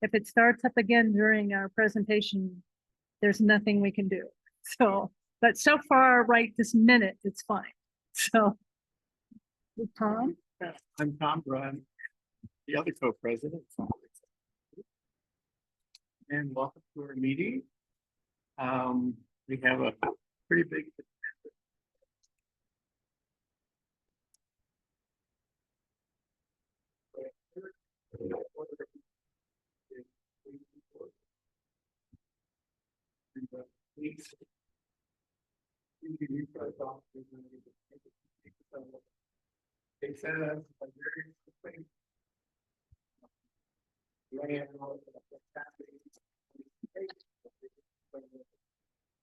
If it starts up again during our presentation, there's nothing we can do. So, but so far, right this minute, it's fine. So, Tom? I'm Tom Brun, the other co-president. And welcome to our meeting. We have a pretty big they sent us a very quick layout of what's happening.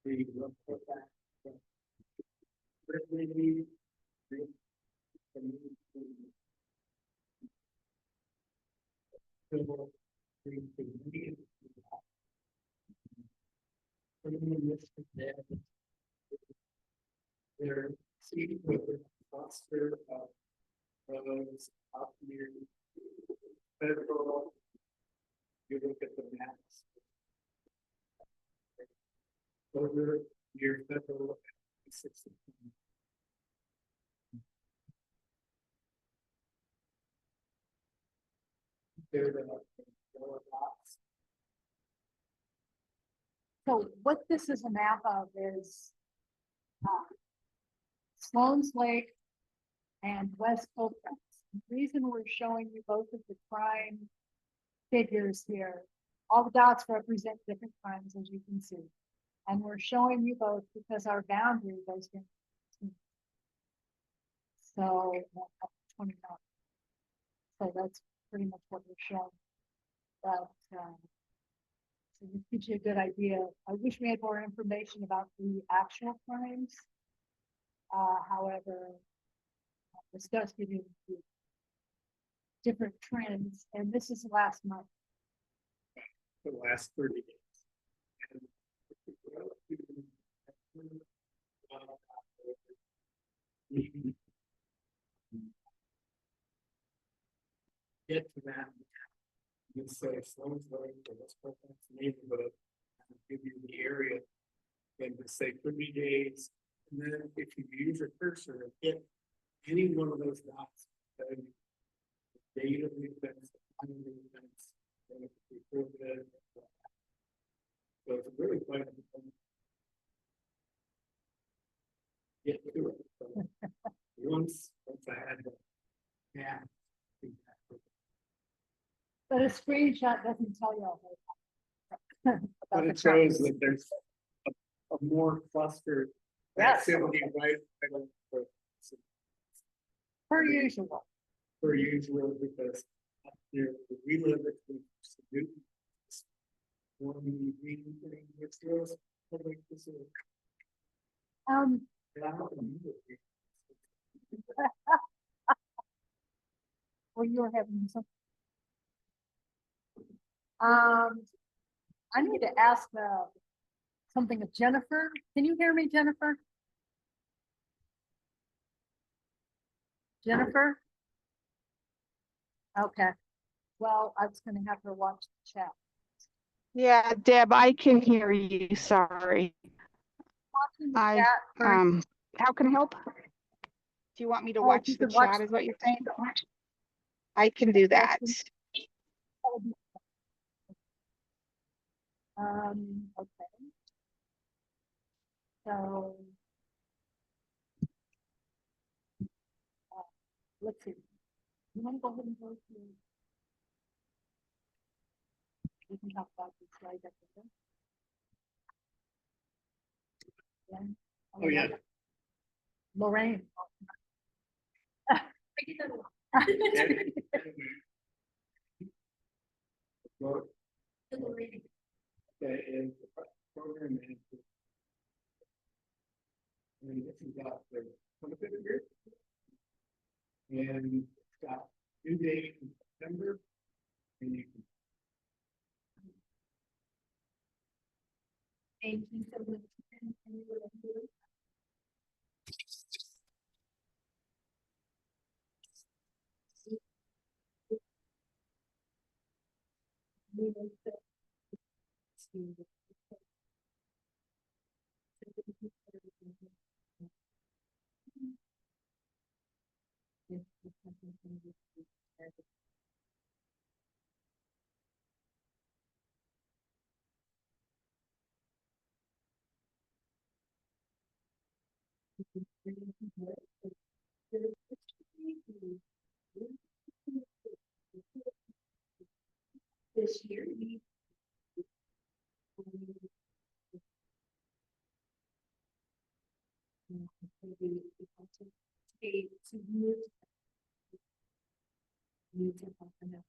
We look at that. Really, they're seeing with the cluster of roads up near federal. You look at the maps. Over near federal 60. They're the lower box. So what this is a map of is Sloan's Lake and West Colfax. The reason we're showing you both of the crime figures here, all the dots represent different crimes, as you can see. And we're showing you both because our boundary goes in. So 29. So that's pretty much what we're showing. But so this gives you a good idea. I wish we had more information about the actual crimes. However, this does give you different trends, and this is last month. The last 30 days. And get to that. You say Sloan's Lake or West Colfax neighborhood, and give you the area, and just say 30 days. And then if you use your cursor and hit any one of those dots, then the date of the events, the time of the events, and if you prove it. So it's really quite a get to it. So once I had the yeah. But a screenshot doesn't tell you all that. But it shows that there's a more clustered activity right per usual. per usual because up there we live between one thing which was public facility. Or you were having some. I need to ask something of Jennifer. Can you hear me, Jennifer? Jennifer? Okay. Well, I was going to have her watch the chat. Yeah, Deb, I can hear you. Sorry. Watching the chat How can I help? Do you want me to watch the chat? Is what you're saying? I can do that. Okay. So let's see. You want to go ahead and go to? We can talk about this slide up there. Yeah. Oh yeah. Lorraine. That is the program manager. And this is got the benefit here. And it's got due date in September. And you can This year, we to move to help them out.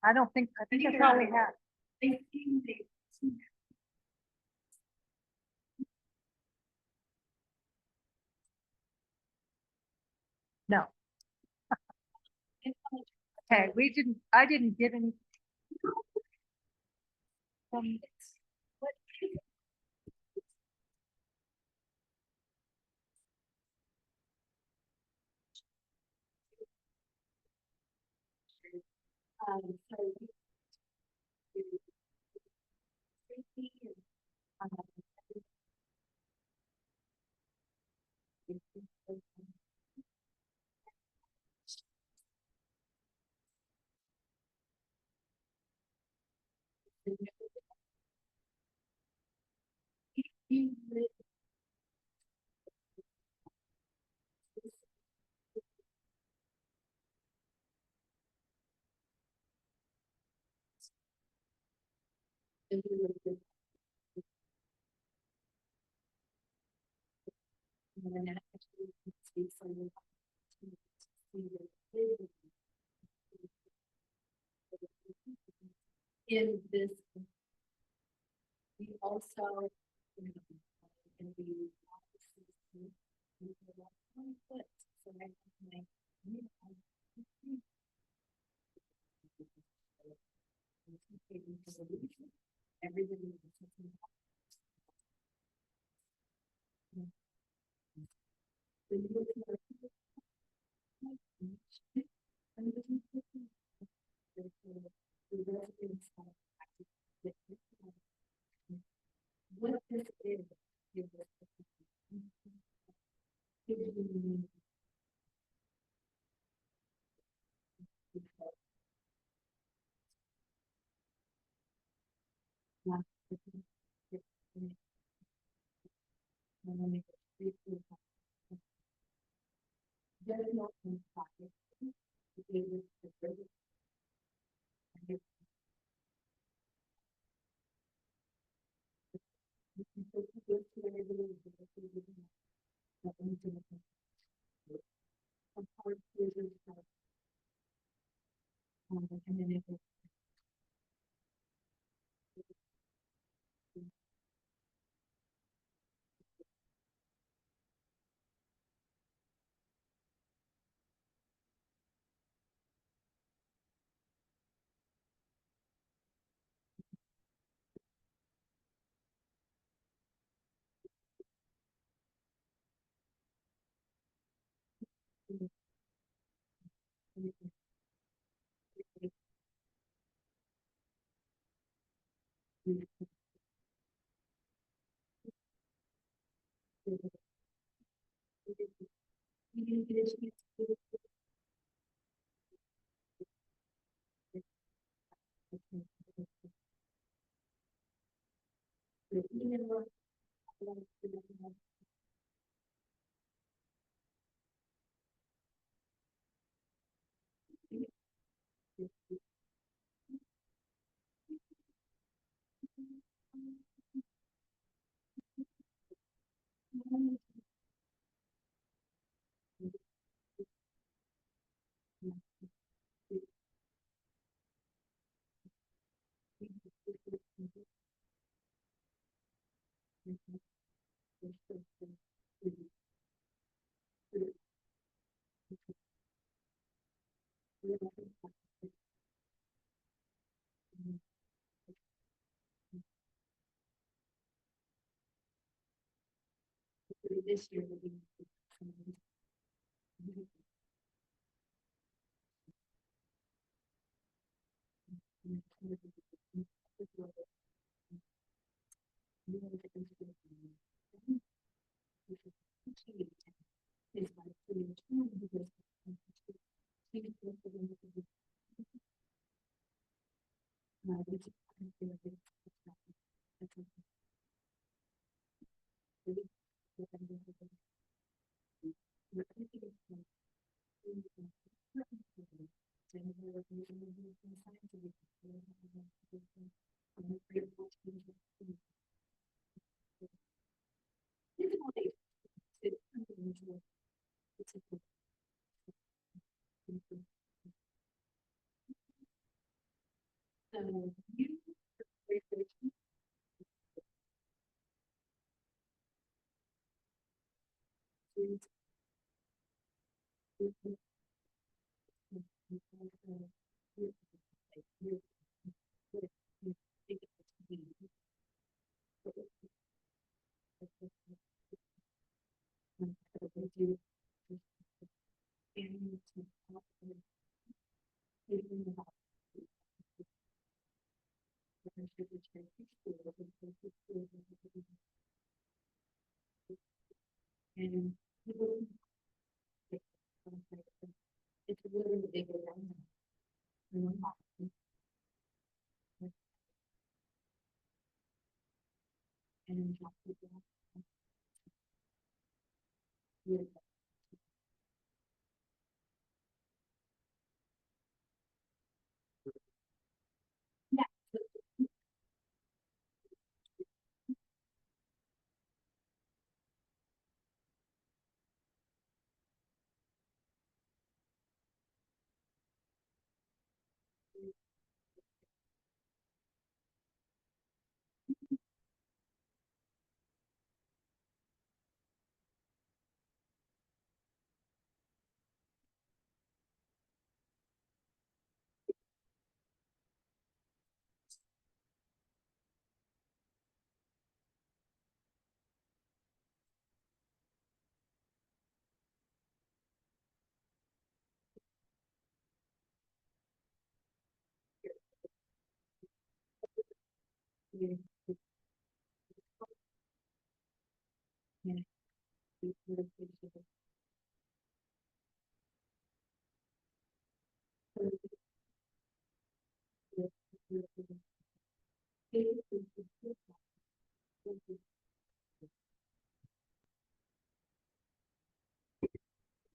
I don't think, I think that's all we have. No. Okay, I didn't give any. In this, we also, can be. Everybody. What this is. This year will be. And it's a little bigger than that. And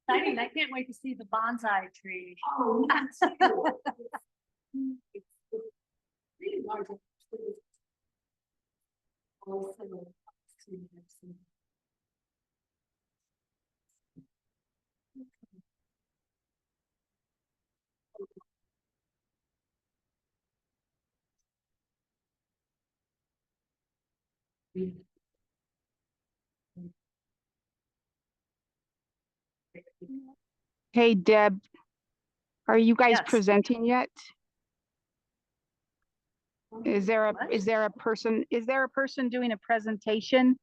exciting. I can't wait to see the bonsai tree. Oh, that's cool. It's really large. Also, Hey, Deb, are you guys Yes. presenting yet? Is there What? a person doing a presentation?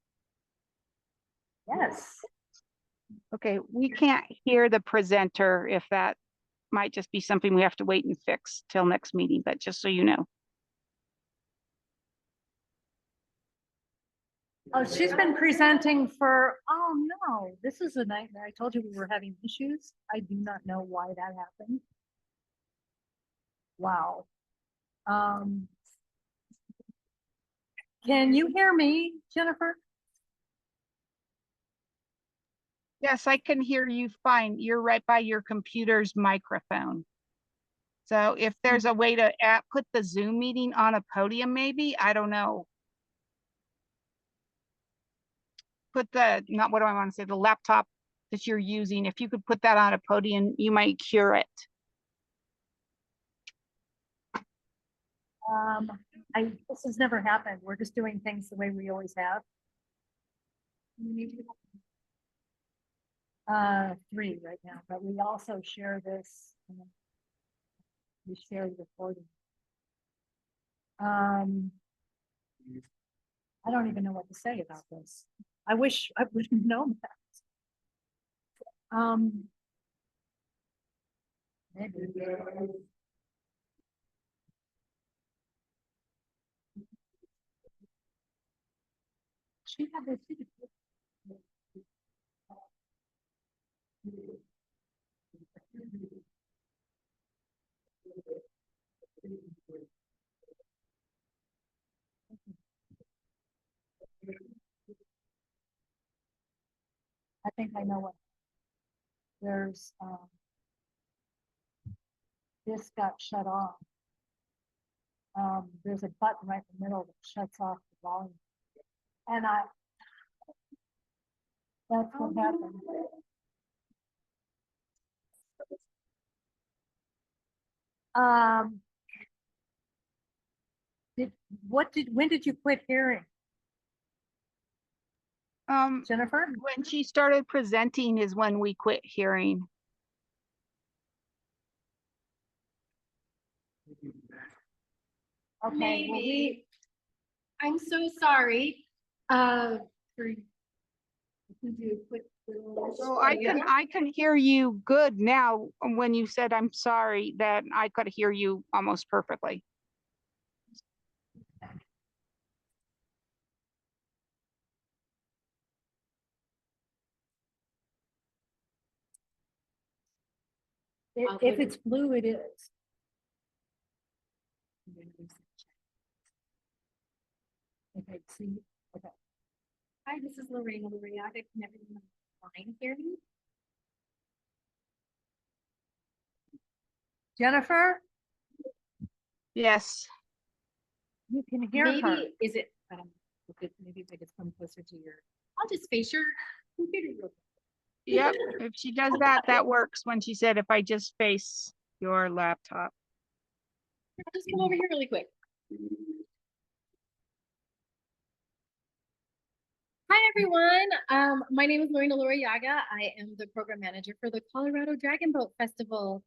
Yes. Okay, we can't hear the presenter, if that might just be something we have to wait and fix till next meeting, but just so you know. Oh, she's been presenting for, oh no, this is a nightmare. I told you we were having issues. I do not know why that happened. Wow. Can you hear me, Jennifer? Yes, I can hear you fine. You're right by your computer's microphone. So if there's a way to put the Zoom meeting on a podium, maybe, I don't know. Put the, not what do I want to say, the laptop that you're using, if you could put that on a podium, you might cure it. This has never happened. We're just doing things the way we always have. 3 right now, but we also share this. We share the recording. I don't even know what to say about this. I wish I would have known that. Maybe. She had this. I think I know what. There's this got shut off. There's a button right in the middle that shuts off the volume. And that's what happened. When did you quit hearing, Jennifer? When she started presenting is when we quit hearing. Okay, Maybe. I'm so sorry. For do a quick little. So I can hear you good now. When you said I'm sorry, that I could hear you almost perfectly. If it's blue, it is. Okay, see, okay. Hi, this is Lorraine, Eloriaga. Can everyone online hear me? Jennifer, Yes. you can hear her. Maybe, is it, maybe if I just come closer to your, I'll just face your computer real quick. Yep. If she does that, that works. When she said, if I just face your laptop. I'll just come over here really quick. Hi, everyone. My name is Lorraine Eloriaga. I am the program manager for the Colorado Dragon Boat Festival.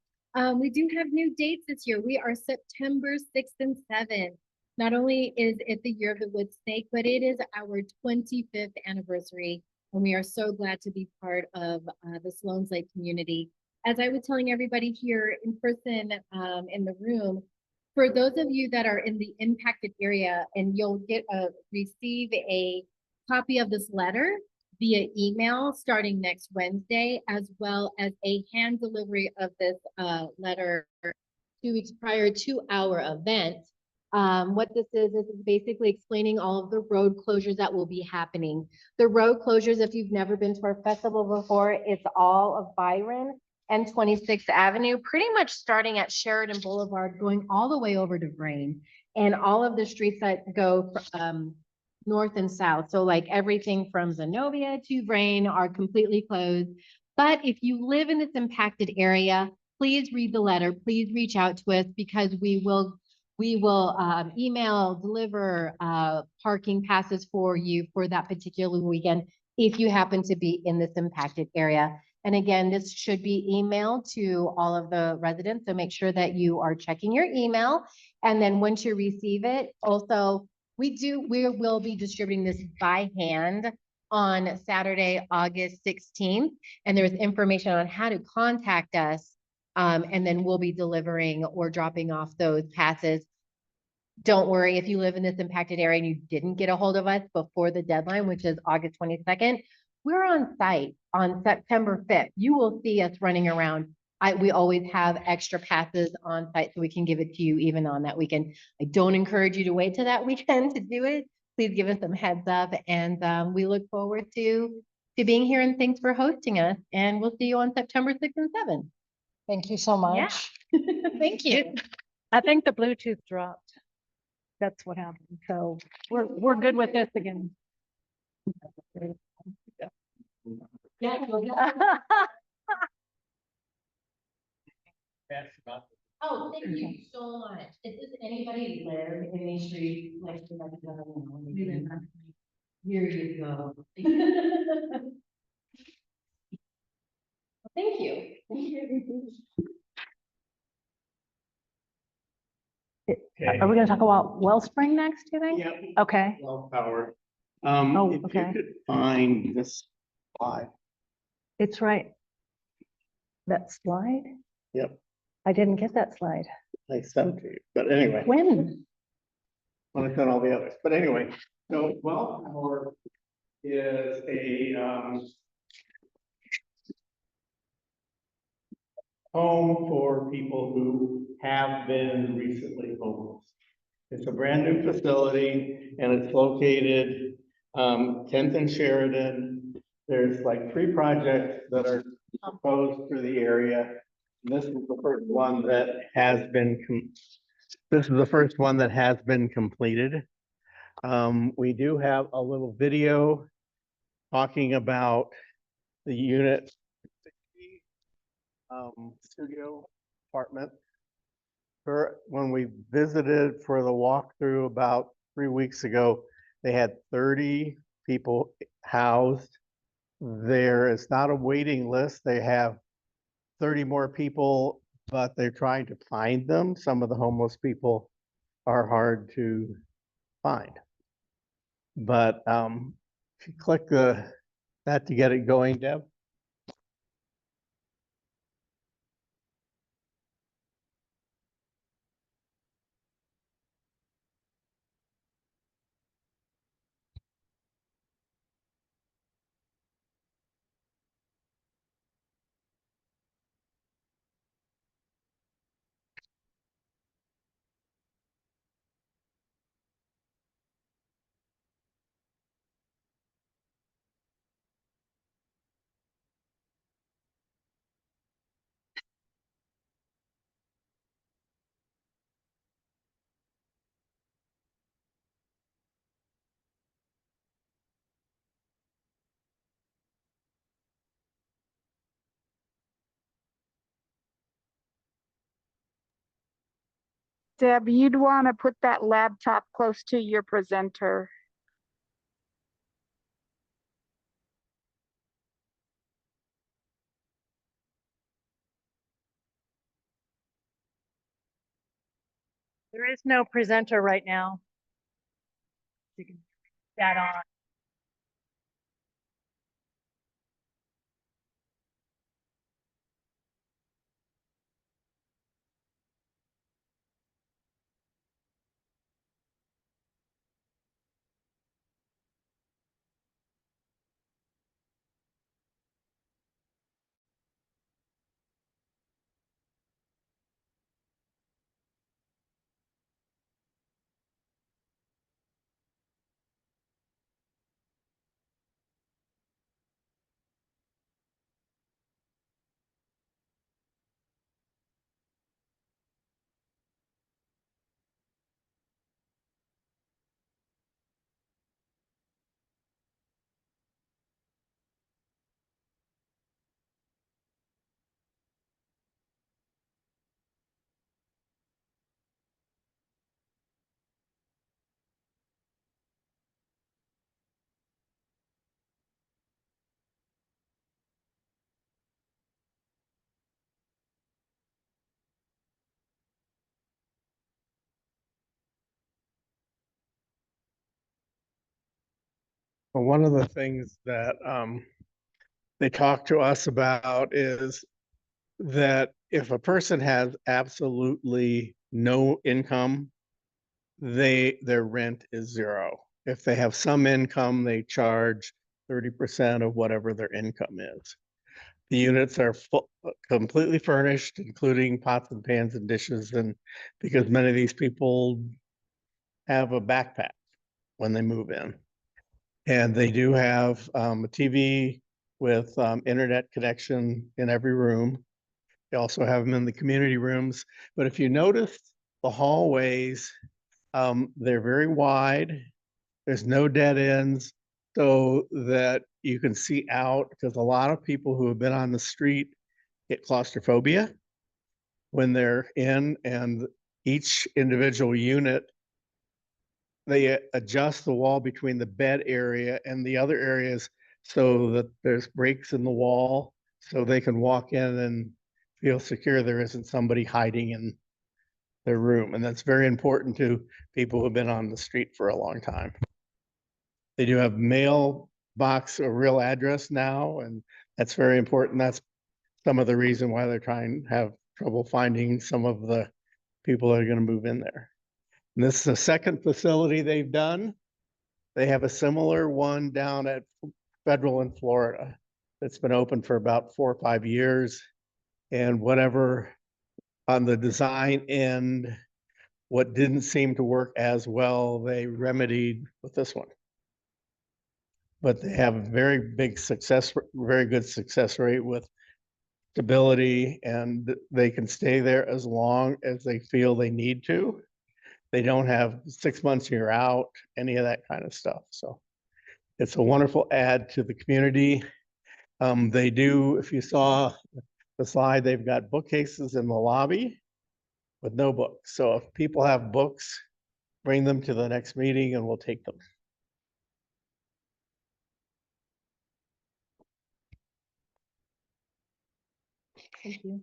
We do have new dates this year. We are September 6th and 7th. Not only is it the year of the wood snake, but it is our 25th anniversary. And we are so glad to be part of the Sloan's Lake community. As I was telling everybody here in person in the room, for those of you that are in the impacted area, and you'll receive a copy of this letter via email starting next Wednesday, as well as a hand delivery of this letter 2 weeks prior to our event. What this is basically explaining all of the road closures that will be happening. The road closures, if you've never been to our festival before, it's all of Byron and 26th Avenue, pretty much starting at Sheridan Boulevard, going all the way over to Vrain, and all of the streets that go north and south. So like everything from Zenobia to Vrain are completely closed. But if you live in this impacted area, please read the letter. Please reach out to us, because we will email, deliver parking passes for you for that particular weekend if you happen to be in this impacted area. And again, this should be emailed to all of the residents. So make sure that you are checking your email. And then once you receive it, also, we will be distributing this by hand on Saturday, August 16th. And there's information on how to contact us. And then we'll be delivering or dropping off those passes. Don't worry if you live in this impacted area and you didn't get a hold of us before the deadline, which is August 22nd. We're on site on September 5th. You will see us running around. We always have extra passes on site so we can give it to you even on that weekend. I don't encourage you to wait till that weekend to do it. Please give us some heads up, and we look forward to being here, and thanks for hosting us, and we'll see you on September 6th and 7th. Thank you so much. Yeah. Thank you. I think the Bluetooth dropped. That's what happened. So we're good with this again. Oh, thank you so much. Does anybody live in a street like the Here you go. Thank you. Are we gonna talk about Wellspring next, do you think? Yeah. Okay, Well powered. Oh, If you okay. could find this slide. it's right. That slide? Yep, I didn't get that slide. I sent to you, but anyway, When? when I sent all the others, but anyway, so well powered is a, home for people who have been recently homeless. It's a brand new facility and it's located, 10th and Sheridan. There's like 3 projects that are proposed for the area. This is the first one that has been, completed. We do have a little video talking about the unit studio apartment. When we visited for the walkthrough about 3 weeks ago, they had 30 people housed. There is not a waiting list. They have 30 more people, but they're trying to find them. Some of the homeless people are hard to find. But if you click that to get it going, Deb. Deb, you'd want to put that laptop close to your presenter. There is no presenter right now. You can that on. Well, one of the things that they talk to us about is that if a person has absolutely no income, their rent is 0. If they have some income, they charge 30% of whatever their income is. The units are completely furnished, including pots and pans and dishes, and because many of these people have a backpack when they move in. And they do have a TV with internet connection in every room. They also have them in the community rooms. But if you notice the hallways, they're very wide. There's no dead ends so that you can see out, because a lot of people who have been on the street get claustrophobia when they're in, and each individual unit, they adjust the wall between the bed area and the other areas so that there's breaks in the wall so they can walk in and feel secure. There isn't somebody hiding in their room. And that's very important to people who've been on the street for a long time. They do have mailbox, a real address now, and that's very important. That's some of the reason why they're trying to have trouble finding some of the people that are going to move in there. And this is the second facility they've done. They have a similar one down at Federal in Florida that's been open for about 4 or 5 years. And whatever on the design end, what didn't seem to work as well, they remedied with this one. But they have a very big success, very good success rate with stability, and they can stay there as long as they feel they need to. They don't have 6 months, you're out, any of that kind of stuff. So it's a wonderful add to the community. They do, if you saw the slide, they've got bookcases in the lobby with no books. So if people have books, bring them to the next meeting and we'll take them. Thank you.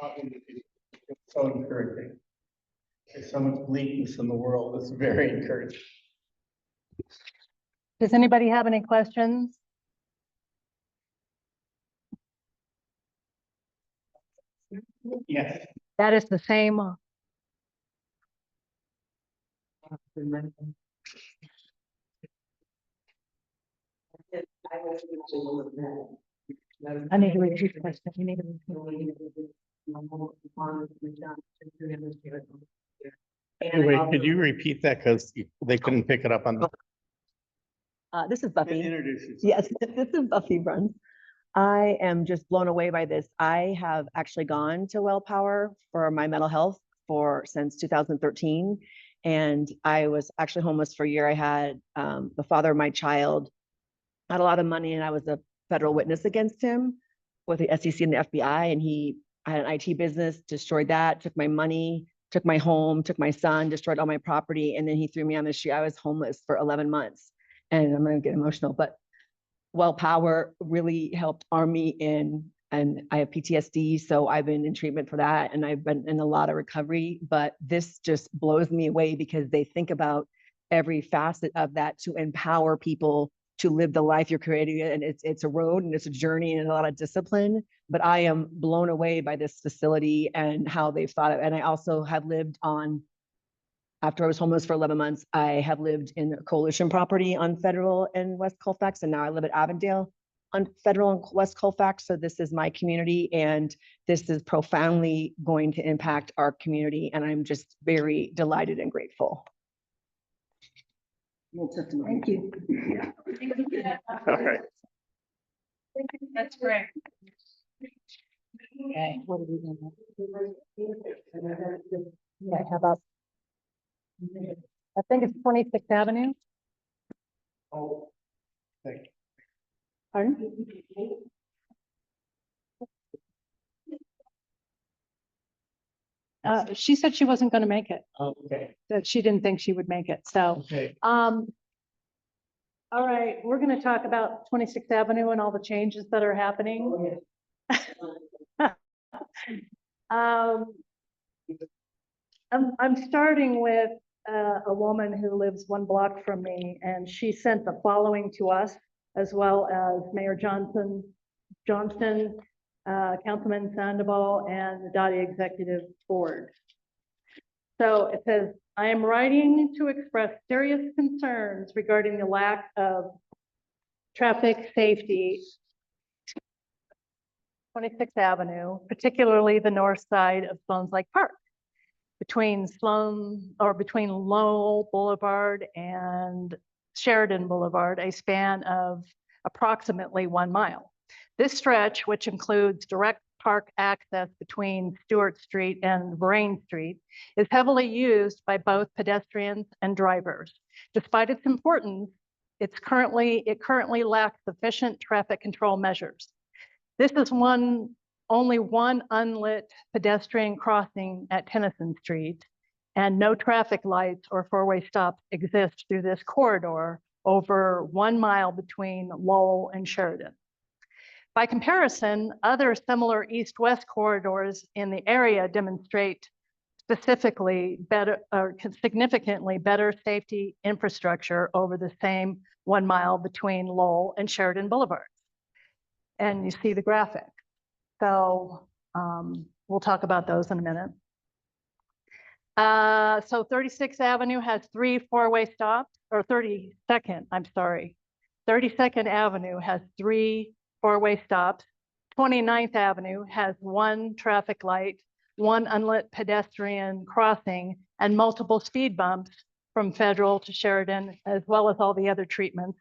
It's so encouraging. There's so much bleakness in the world. It's very encouraging. Does anybody have any questions? Yes. That is the same. I need to repeat the question. You need to Wait, could you repeat that? Because they couldn't pick it up on the. This is Buffy. Introduce yourself. Yes, this is Buffy Bruns. I am just blown away by this. I have actually gone to Well Power for my mental health since 2013. And I was actually homeless for a year. I had the father of my child had a lot of money, and I was a federal witness against him with the SEC and the FBI. And I had an IT business, destroyed that, took my money, took my home, took my son, destroyed all my property. And then he threw me on the street. I was homeless for 11 months. And I'm going to get emotional, but Well Power really helped arm me in, and I have PTSD. So I've been in treatment for that. And I've been in a lot of recovery, but this just blows me away because they think about every facet of that to empower people to live the life you're creating. And it's a road and it's a journey and a lot of discipline, but I am blown away by this facility and how they've thought of it. And I also have lived after I was homeless for 11 months, I have lived in a coalition property on Federal and West Colfax, and now I live at Avondale on Federal and West Colfax. So this is my community, and this is profoundly going to impact our community. And I'm just very delighted and grateful. Thank you. All right. That's great. Okay, what are we doing? Yeah, how about? I think it's 26th Avenue. Oh, thank you. Pardon? She said she wasn't going to make it, Okay. that she didn't think she would make it. So, Okay. all right, we're going to talk about 26th Avenue and all the changes that are happening. I'm starting with a woman who lives 1 block from me, and she sent the following to us, as well as Mayor Johnston, Councilman Sandoval, and the Dottie Executive Board. So it says, I am writing to express serious concerns regarding the lack of traffic safety 26th Avenue, particularly the north side of Sloan's Lake Park, between Lowell Boulevard and Sheridan Boulevard, a span of approximately 1 mile. This stretch, which includes direct park access between Stewart Street and Lorraine Street, is heavily used by both pedestrians and drivers. Despite its importance, it currently lacks sufficient traffic control measures. This is only one unlit pedestrian crossing at Tennyson Street, and no traffic lights or four-way stops exist through this corridor over 1 mile between Lowell and Sheridan. By comparison, other similar east-west corridors in the area demonstrate significantly better safety infrastructure over the same 1 mile between Lowell and Sheridan Boulevards. And you see the graphic. So we'll talk about those in a minute. So 36th Avenue has 3 four-way stops, or 32nd Avenue has 3 four-way stops. 29th Avenue has 1 traffic light, 1 unlit pedestrian crossing, and multiple speed bumps from Federal to Sheridan, as well as all the other treatments.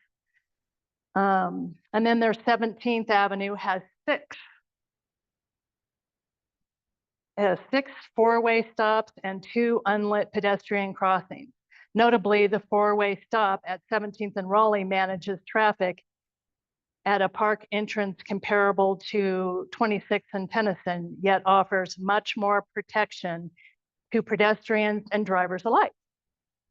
And then their 17th Avenue has 6 four-way stops and 2 unlit pedestrian crossings. Notably, the four-way stop at 17th and Raleigh manages traffic at a park entrance comparable to 26th and Tennyson, yet offers much more protection to pedestrians and drivers alike.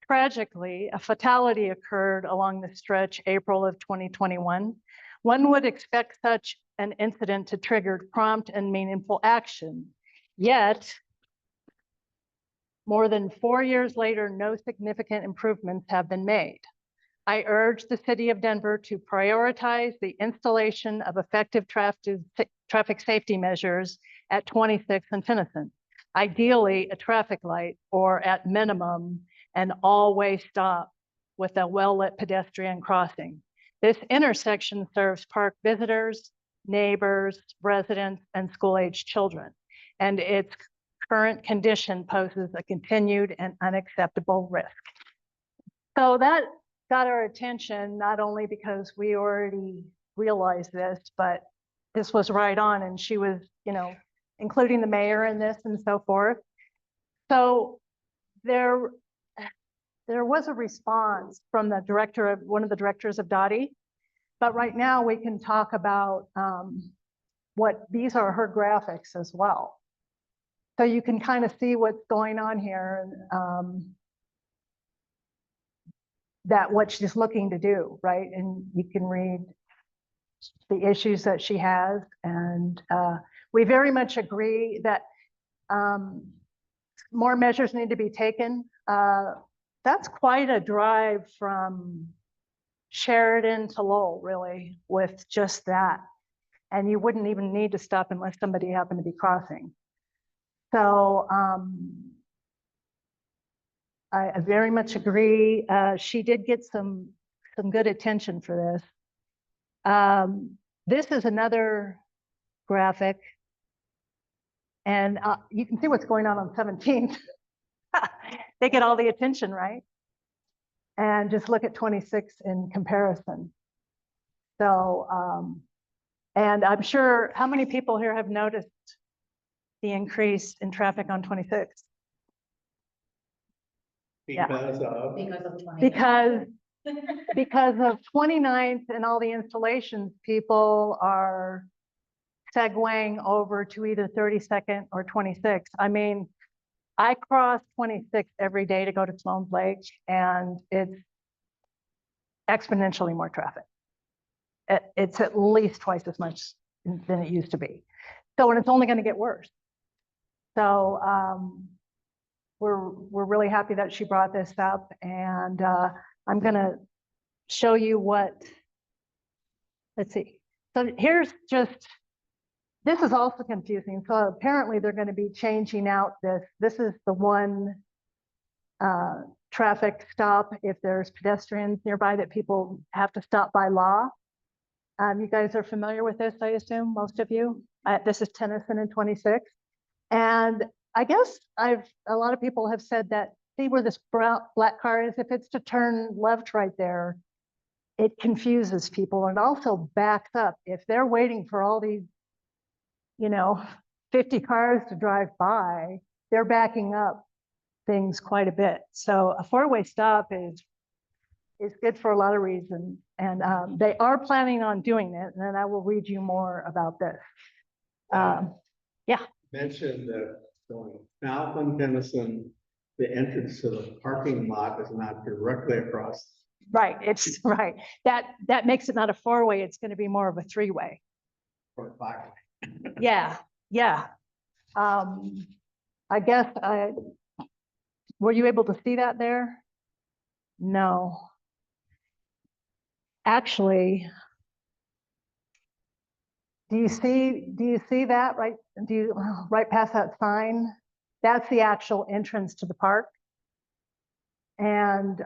Tragically, a fatality occurred along the stretch April of 2021. One would expect such an incident to trigger prompt and meaningful action. Yet, more than 4 years later, no significant improvements have been made. I urge the City of Denver to prioritize the installation of effective traffic safety measures at 26th and Tennyson. Ideally, a traffic light, or at minimum, an all-way stop with a well-lit pedestrian crossing. This intersection serves park visitors, neighbors, residents, and school-aged children, and its current condition poses a continued and unacceptable risk. So that got our attention, not only because we already realized this, but this was right on, and she was, including the mayor in this and so forth. So there was a response from one of the directors of Dottie, but right now we can talk about these are her graphics as well. So you can kind of see what's going on here, and what she's looking to do, right? And you can read the issues that she has, and we very much agree that more measures need to be taken. That's quite a drive from Sheridan to Lowell, really, with just that. And you wouldn't even need to stop unless somebody happened to be crossing. So I very much agree. She did get some good attention for this. This is another graphic, and you can see what's going on 17th. They get all the attention, right? And just look at 26 in comparison. So, and I'm sure, how many people here have noticed the increase in traffic on 26? Because of 29th and all the installations, people are segueing over to either 32nd or 26th. I mean, I cross 26 every day to go to Sloan Lake, and it's exponentially more traffic. It's at least twice as much than it used to be. So, and it's only going to get worse. So we're really happy that she brought this up, and I'm going to show you let's see. So here's this is also confusing. So apparently they're going to be changing out this is the one traffic stop if there's pedestrians nearby that people have to stop by law. You guys are familiar with this, I assume, most of you. This is Tennyson and 26. And I guess a lot of people have said that, see where this black car is, if it's to turn left right there, it confuses people and also backs up. If they're waiting for all these, 50 cars to drive by, they're backing up things quite a bit. So a four-way stop is good for a lot of reasons. And they are planning on doing it. And then I will read you more about this. Mentioned that going south on Denison, the entrance to the parking lot is not directly across. Right, it's right. That makes it not a four-way, it's going to be more of a three-way. Or five. Yeah, yeah. I guess were you able to see that there? No. Actually, do you see that right? Right past that sign? That's the actual entrance to the park. And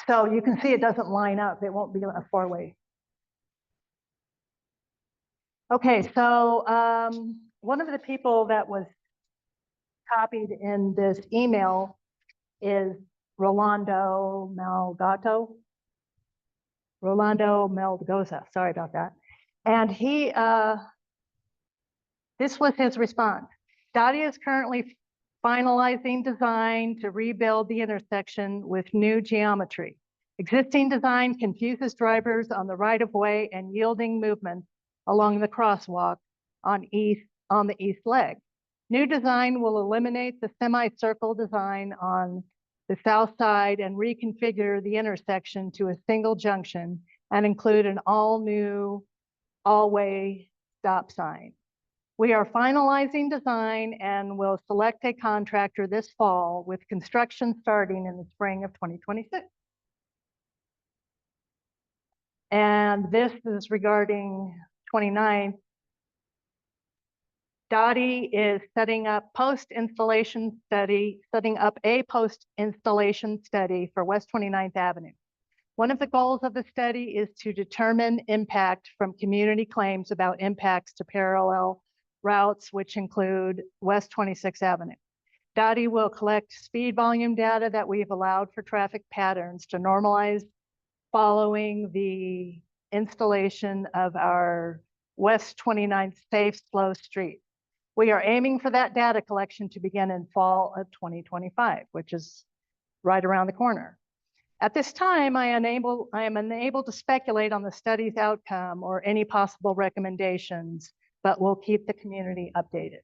so you can see it doesn't line up. It won't be a four-way. Okay, so one of the people that was copied in this email is Rolando Melgoza, sorry about that. And this was his response. Dottie is currently finalizing design to rebuild the intersection with new geometry. Existing design confuses drivers on the right-of-way and yielding movement along the crosswalk on the east leg. New design will eliminate the semicircle design on the south side and reconfigure the intersection to a single junction and include an all-new, all-way stop sign. We are finalizing design and will select a contractor this fall with construction starting in the spring of 2026. And this is regarding 29th. Dottie is setting up a post-installation study for West 29th Avenue. One of the goals of the study is to determine impact from community claims about impacts to parallel routes, which include West 26th Avenue. Dottie will collect speed volume data that we've allowed for traffic patterns to normalize following the installation of our West 29th safe, slow street. We are aiming for that data collection to begin in fall of 2025, which is right around the corner. At this time, I am unable to speculate on the study's outcome or any possible recommendations, but we'll keep the community updated.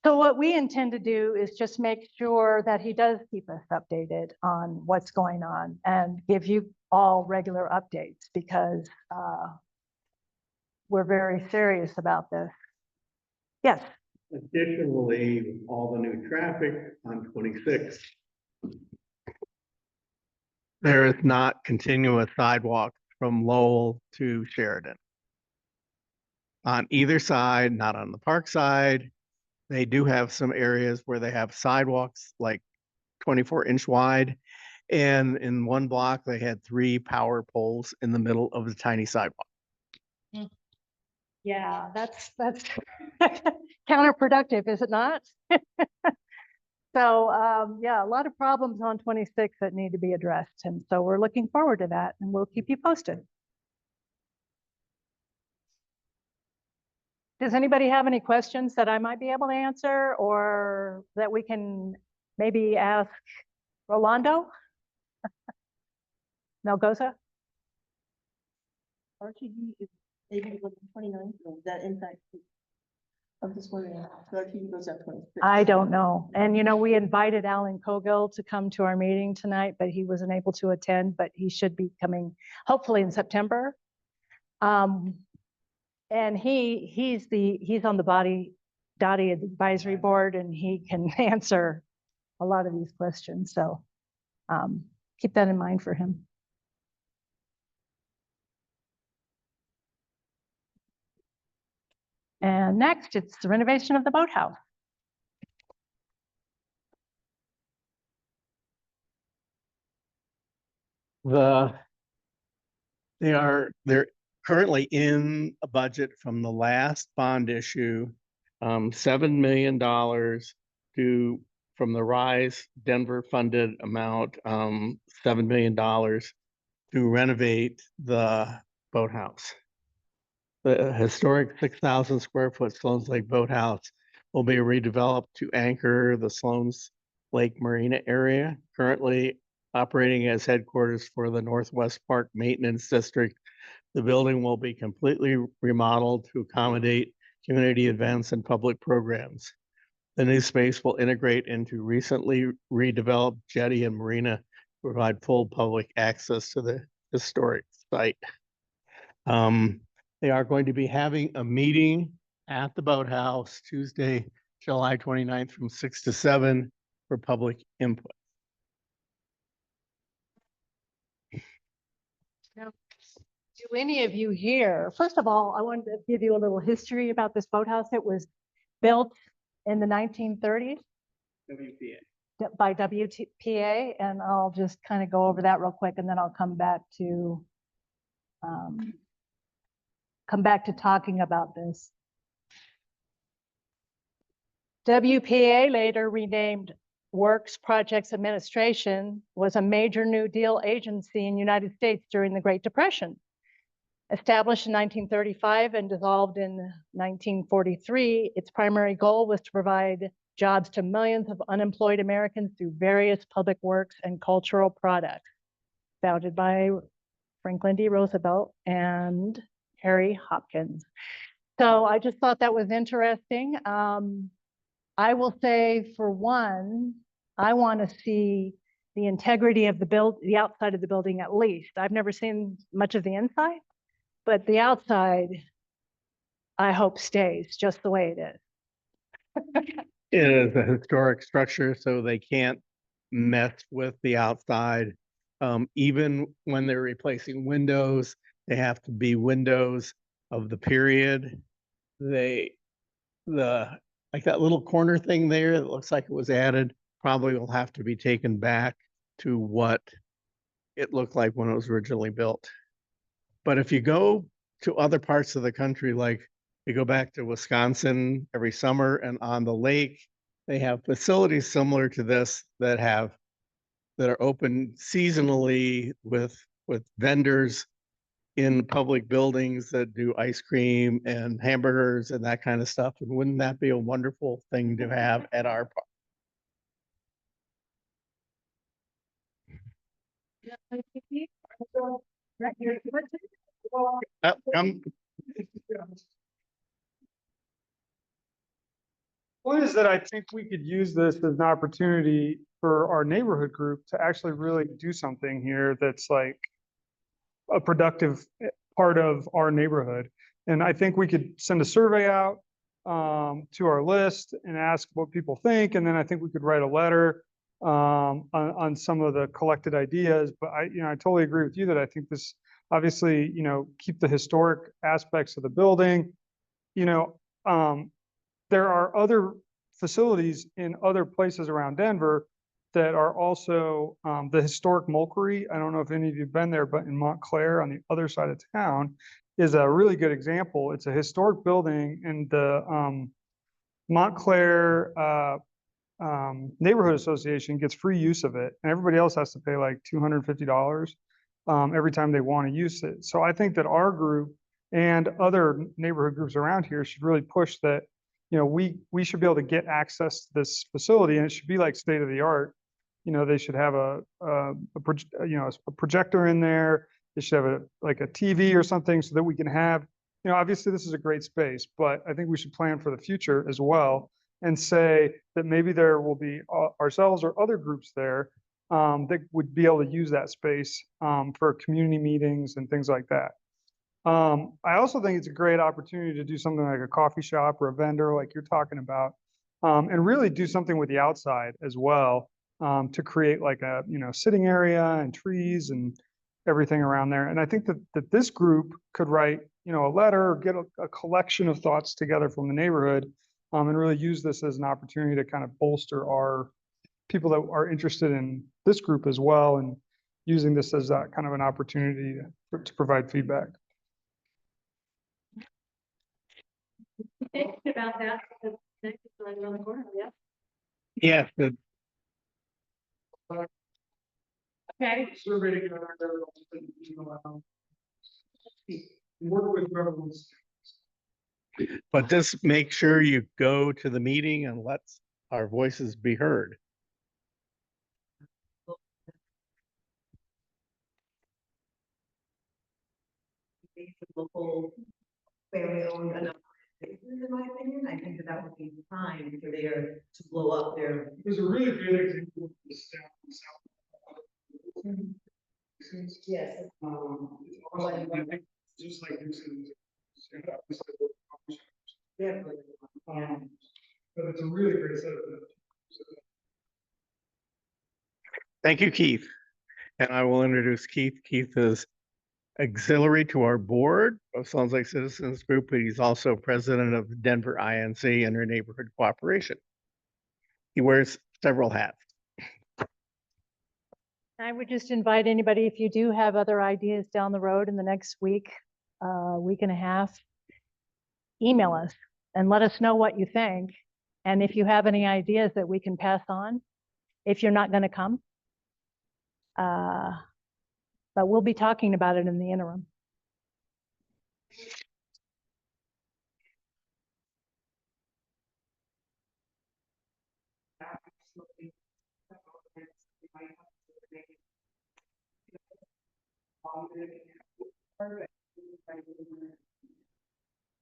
So what we intend to do is just make sure that he does keep us updated on what's going on and give you all regular updates because we're very serious about this. Yes. Additionally, all the new traffic on 26. There is not continuous sidewalk from Lowell to Sheridan. On either side, not on the park side. They do have some areas where they have sidewalks like 24-inch wide. And in one block, they had 3 power poles in the middle of the tiny sidewalk. Yeah, that's counterproductive, is it not? So yeah, a lot of problems on 26 that need to be addressed. And so we're looking forward to that and we'll keep you posted. Does anybody have any questions that I might be able to answer or that we can maybe ask Rolando? Melgoza? RTD is maybe with 29, so that impact. I'm just wondering, so RTD goes up 26. I don't know. And we invited Alan Cogill to come to our meeting tonight, but he wasn't able to attend, but he should be coming hopefully in September. And he's on the Dottie advisory board and he can answer a lot of these questions. So keep that in mind for him. And next, it's the renovation of the boathouse. They're currently in a budget from the last bond issue, $7 million from the RISE Denver funded amount, $7 million to renovate the boathouse. The historic 6,000 square foot Sloan's Lake Boathouse will be redeveloped to anchor the Sloan's Lake Marina area, currently operating as headquarters for the Northwest Park Maintenance District. The building will be completely remodeled to accommodate community events and public programs. The new space will integrate into recently redeveloped jetty and marina to provide full public access to the historic site. They are going to be having a meeting at the boathouse Tuesday, July 29th from 6 to 7 for public input. Now, do any of you here, first of all, I wanted to give you a little history about this boathouse. It was built in the 1930s WPA. by WPA, and I'll just kind of go over that real quick, and then I'll come back to talking about this. WPA, later renamed Works Projects Administration, was a major New Deal agency in the United States during the Great Depression. Established in 1935 and dissolved in 1943, its primary goal was to provide jobs to millions of unemployed Americans through various public works and cultural products. Founded by Franklin D. Roosevelt and Harry Hopkins. So I just thought that was interesting. I will say, for one, I want to see the integrity of the outside of the building at least. I've never seen much of the inside, but the outside, I hope stays just the way it is. It is a historic structure, so they can't mess with the outside. Even when they're replacing windows, they have to be windows of the period. Like that little corner thing there that looks like it was added, probably will have to be taken back to what it looked like when it was originally built. But if you go to other parts of the country, like you go back to Wisconsin every summer, and on the lake, they have facilities similar to this that are open seasonally with vendors in public buildings that do ice cream and hamburgers and that kind of stuff. And wouldn't that be a wonderful thing to have at our park? One is that I think we could use this as an opportunity for our neighborhood group to actually really do something here that's like a productive part of our neighborhood. And I think we could send a survey out to our list and ask what people think. And then I think we could write a letter on some of the collected ideas. But I totally agree with you that I think this obviously, keep the historic aspects of the building. There are other facilities in other places around Denver that are also the historic Mulkery. I don't know if any of you have been there, but in Montclair on the other side of town is a really good example. It's a historic building, and the Montclair Neighborhood Association gets free use of it, and everybody else has to pay like $250 every time they want to use it. So I think that our group and other neighborhood groups around here should really push that. We should be able to get access to this facility, and it should be like state of the art. They should have a projector in there. They should have a TV or something so that we can have, obviously this is a great space, but I think we should plan for the future as well and say that maybe there will be ourselves or other groups there that would be able to use that space for community meetings and things like that. I also think it's a great opportunity to do something like a coffee shop or a vendor like you're talking about, and really do something with the outside as well, to create like a, sitting area and trees and everything around there. And I think that this group could write, a letter or get a collection of thoughts together from the neighborhood, and really use this as an opportunity to kind of bolster our people that are interested in this group as well, and using this as that kind of an opportunity to provide feedback. Think about that. Next is right around the corner, yeah. Yes. Okay. Survey. Work with everyone's. But just make sure you go to the meeting and let our voices be heard. Local family-owned enough spaces, in my opinion. I think that would be fine for there to blow up their. There's a really good example of this down south. Yes. It's awesome. I think just like this is. Yeah. But it's a really great setup. Thank you, Keith. And I will introduce Keith. Keith is auxiliary to our board of Sounds Like Citizens Group, but he's also president of Denver INC and our neighborhood cooperation. He wears several hats. I would just invite anybody, if you do have other ideas down the road in the next week, week and a half, email us and let us know what you think. And if you have any ideas that we can pass on, if you're not going to come. But we'll be talking about it in the interim.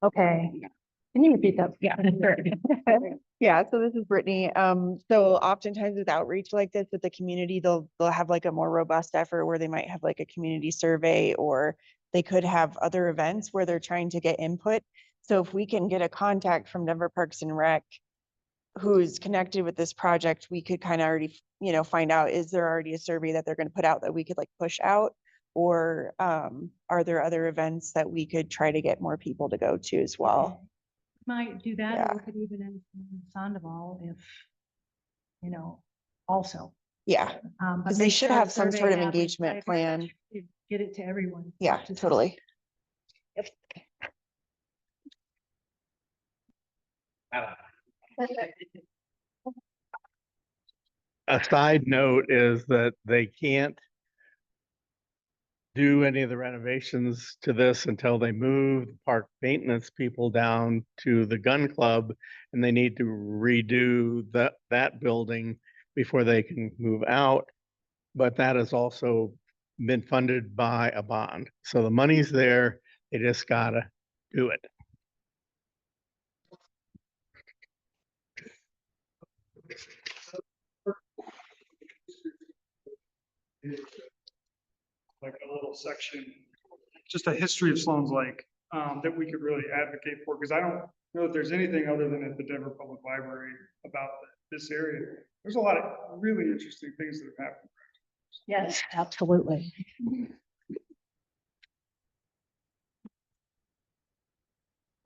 Okay. Can you repeat that? Yeah. Yeah, so this is Brittany. So oftentimes with outreach like this with the community, they'll have like a more robust effort where they might have like a community survey, or they could have other events where they're trying to get input. So if we can get a contact from Denver Parks and Rec who's connected with this project, we could kind of already, find out, is there already a survey that they're going to put out that we could like push out? Or are there other events that we could try to get more people to go to as well? Might do that, Yeah. or we could even in Sandoval if, also. Yeah, But because they make should sure have some survey sort of happens. engagement I agree plan. that you get it to everyone. Yeah, not just- totally. Yep. A side note is that they can't do any of the renovations to this until they move the park maintenance people down to the gun club, and they need to redo that building before they can move out. But that has also been funded by a bond. So the money's there, they just gotta do it. Like a little section, just a history of Sloan's Lake, that we could really advocate for, because I don't know if there's anything other than at the Denver Public Library about this area. There's a lot of really interesting things that have happened. Yes, absolutely.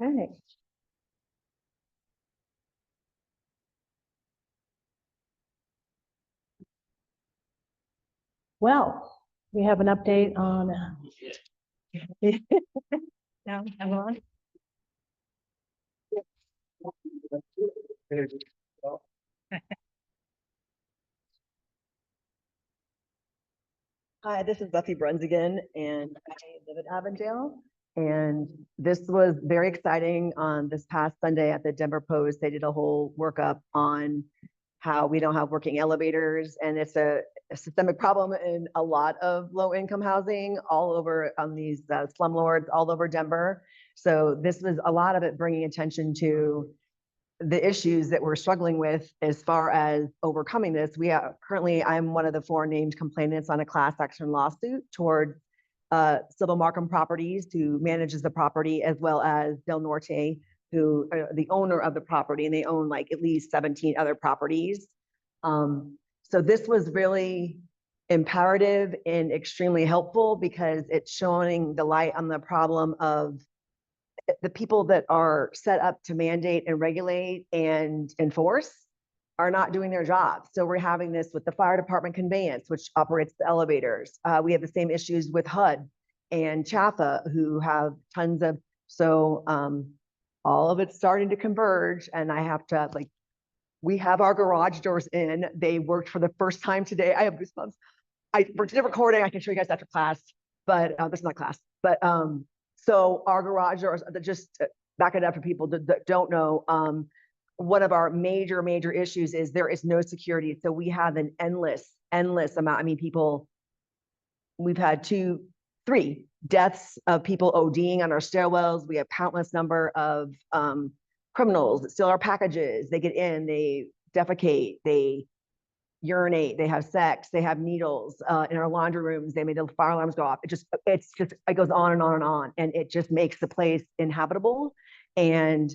Okay. Well, we have an update on. Now, am I on? Hi, this is Buffy Bruns again, and I live in Avondale. And this was very exciting. On this past Sunday at the Denver Post, they did a whole workup on how we don't have working elevators, and it's a systemic problem in a lot of low-income housing all over on these slumlords all over Denver. So this was a lot of it bringing attention to the issues that we're struggling with as far as overcoming this. We are currently, I'm one of the 4 named complainants on a class action lawsuit toward Civil Markham Properties, who manages the property, as well as Del Norte, who are the owner of the property, and they own like at least 17 other properties. So this was really imperative and extremely helpful because it's showing the light on the problem of the people that are set up to mandate and regulate and enforce are not doing their job. So we're having this with the fire department conveyance, which operates the elevators. We have the same issues with HUD and CHAFA, who have tons of, so all of it's starting to converge. And I have to, like, we have our garage doors in. They worked for the first time today. I have goosebumps. we're still recording. I can show you guys after class, but this is not class. But so our garage doors, just back it up for people that don't know. One of our major issues is there is no security. So we have an endless amount. I mean, we've had 3 deaths of people ODing on our stairwells. We have countless number of criminals that steal our packages. They get in, they defecate, they urinate, they have sex, they have needles in our laundry rooms. They made the fire alarms go off. It goes on and on and on, and it just makes the place inhabitable. And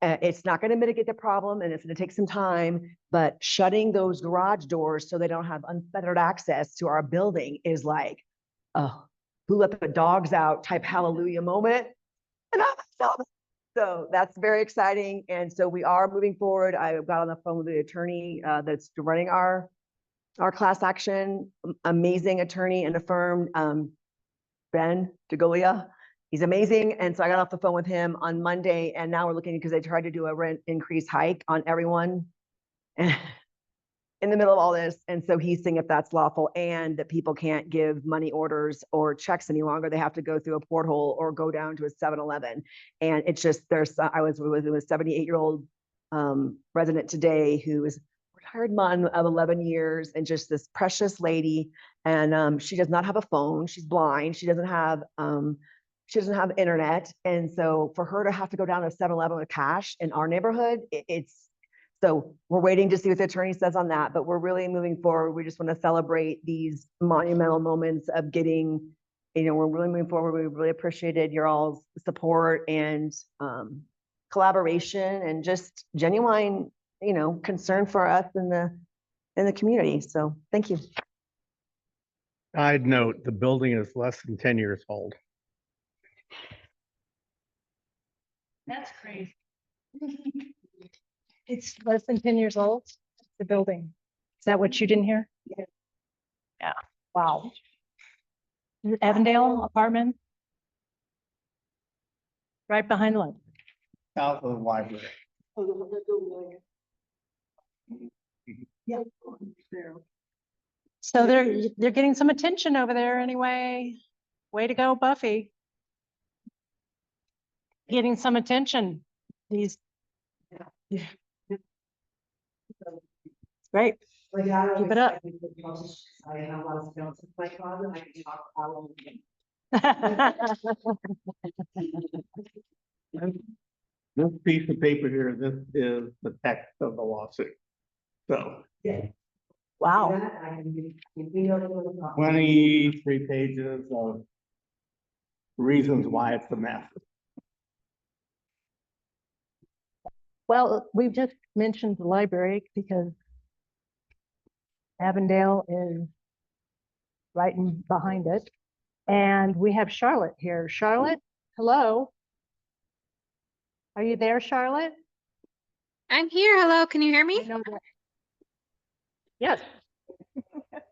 it's not going to mitigate the problem, and it's going to take some time. But shutting those garage doors so they don't have unfettered access to our building is like, oh, who let the dogs out type hallelujah moment. And so that's very exciting. And so we are moving forward. I got on the phone with the attorney that's running our class action, amazing attorney and a firm, Ben DeGolia. He's amazing. And so I got off the phone with him on Monday, and now we're looking, because they tried to do a rent increase hike on everyone in the middle of all this. And so he's seeing if that's lawful, and that people can't give money orders or checks any longer. They have to go through a porthole or go down to a 7-Eleven. And it's just, I was with a 78-year-old resident today who is retired mom of 11 years, and just this precious lady. And she does not have a phone. She's blind. She doesn't have internet. And so for her to have to go down to 7-Eleven with cash in our neighborhood, so we're waiting to see what the attorney says on that, but we're really moving forward. We just want to celebrate these monumental moments of getting, we're really moving forward. We really appreciated your all's support and collaboration, and just genuine, concern for us in the community. So thank you. Side note, the building is less than 10 years old. That's crazy. It's less than 10 years old, the building. Is that what you didn't hear? Yeah. Wow. Is it Avondale Apartments? Right behind the library. South of the library. Yeah. So they're getting some attention over there anyway. Way to go, Buffy. Getting some attention. These. Great. Keep it up. I have a lot of skills in my closet. I can talk all This piece of paper here, this is the text of the lawsuit. So. Wow. 23 pages of reasons why it's a mess. Well, we've just mentioned the library because Avondale is right in behind it. And we have Charlotte here. Charlotte, hello. Are you there, Charlotte? I'm here. Hello, can you hear me? I know that. Yes.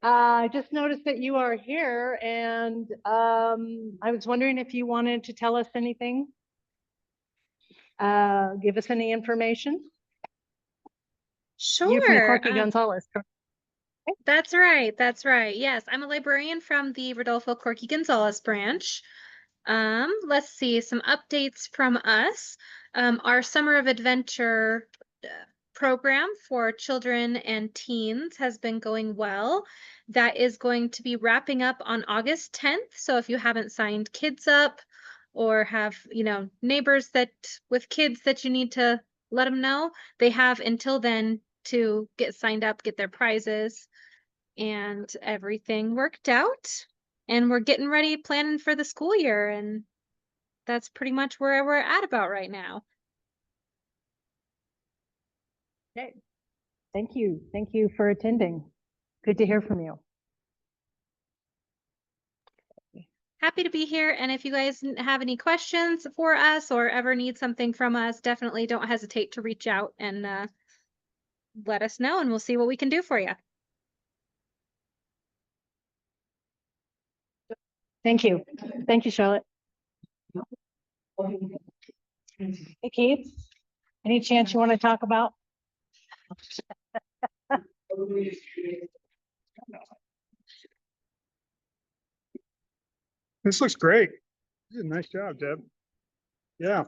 I just noticed that you are here, and I was wondering if you wanted to tell us anything. Give us any information. Sure. You're from Corky Gonzalez. That's right. That's right. Yes, I'm a librarian from the Rodolfo Corky Gonzalez branch. Let's see some updates from us. Our Summer of Adventure program for children and teens has been going well. That is going to be wrapping up on August 10th. So if you haven't signed kids up, or have, neighbors with kids that you need to let them know, they have until then to get signed up, get their prizes, and everything worked out. And we're getting ready, planning for the school year, and that's pretty much where we're at about right now. Okay. Thank you. Thank you for attending. Good to hear from you. Happy to be here. And if you guys have any questions for us or ever need something from us, definitely don't hesitate to reach out and let us know, and we'll see what we can do for you. Thank you. Thank you, Charlotte. Hey, Keith, any chance you want to talk about? This looks great. You did a nice job, Deb. Yeah.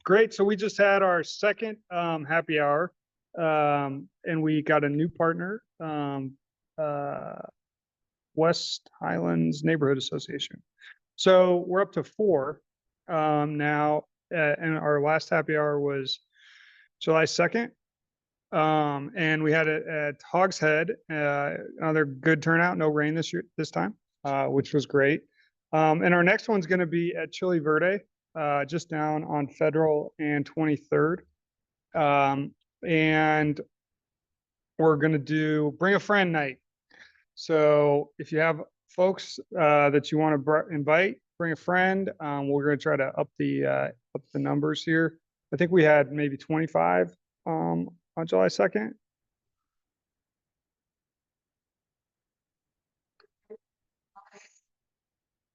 Great. So we just had our second happy hour. And we got a new partner, West Highlands Neighborhood Association. So we're up to 4 now, and our last happy hour was July 2nd. And we had it at Hogs Head, another good turnout, no rain this time, which was great. And our next one's going to be at Chile Verde, just down on Federal and 23rd. And we're going to do bring a friend night. So if you have folks that you want to invite, bring a friend. We're going to try to up the numbers here. I think we had maybe 25 on July 2nd.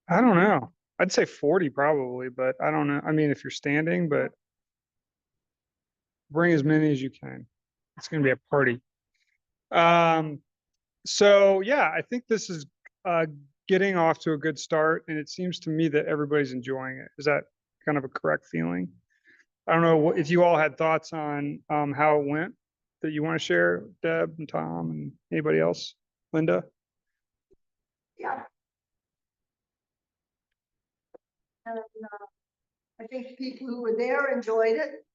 I don't know. I'd say 40 probably, but I don't know. I mean, if you're standing, but bring as many as you can. It's going to be a party. So yeah, I think this is getting off to a good start, and it seems to me that everybody's enjoying it. Is that kind of a correct feeling? I don't know if you all had thoughts on how it went that you want to share, Deb and Tom and anybody else, Linda? Yeah. And I think people who were there enjoyed it.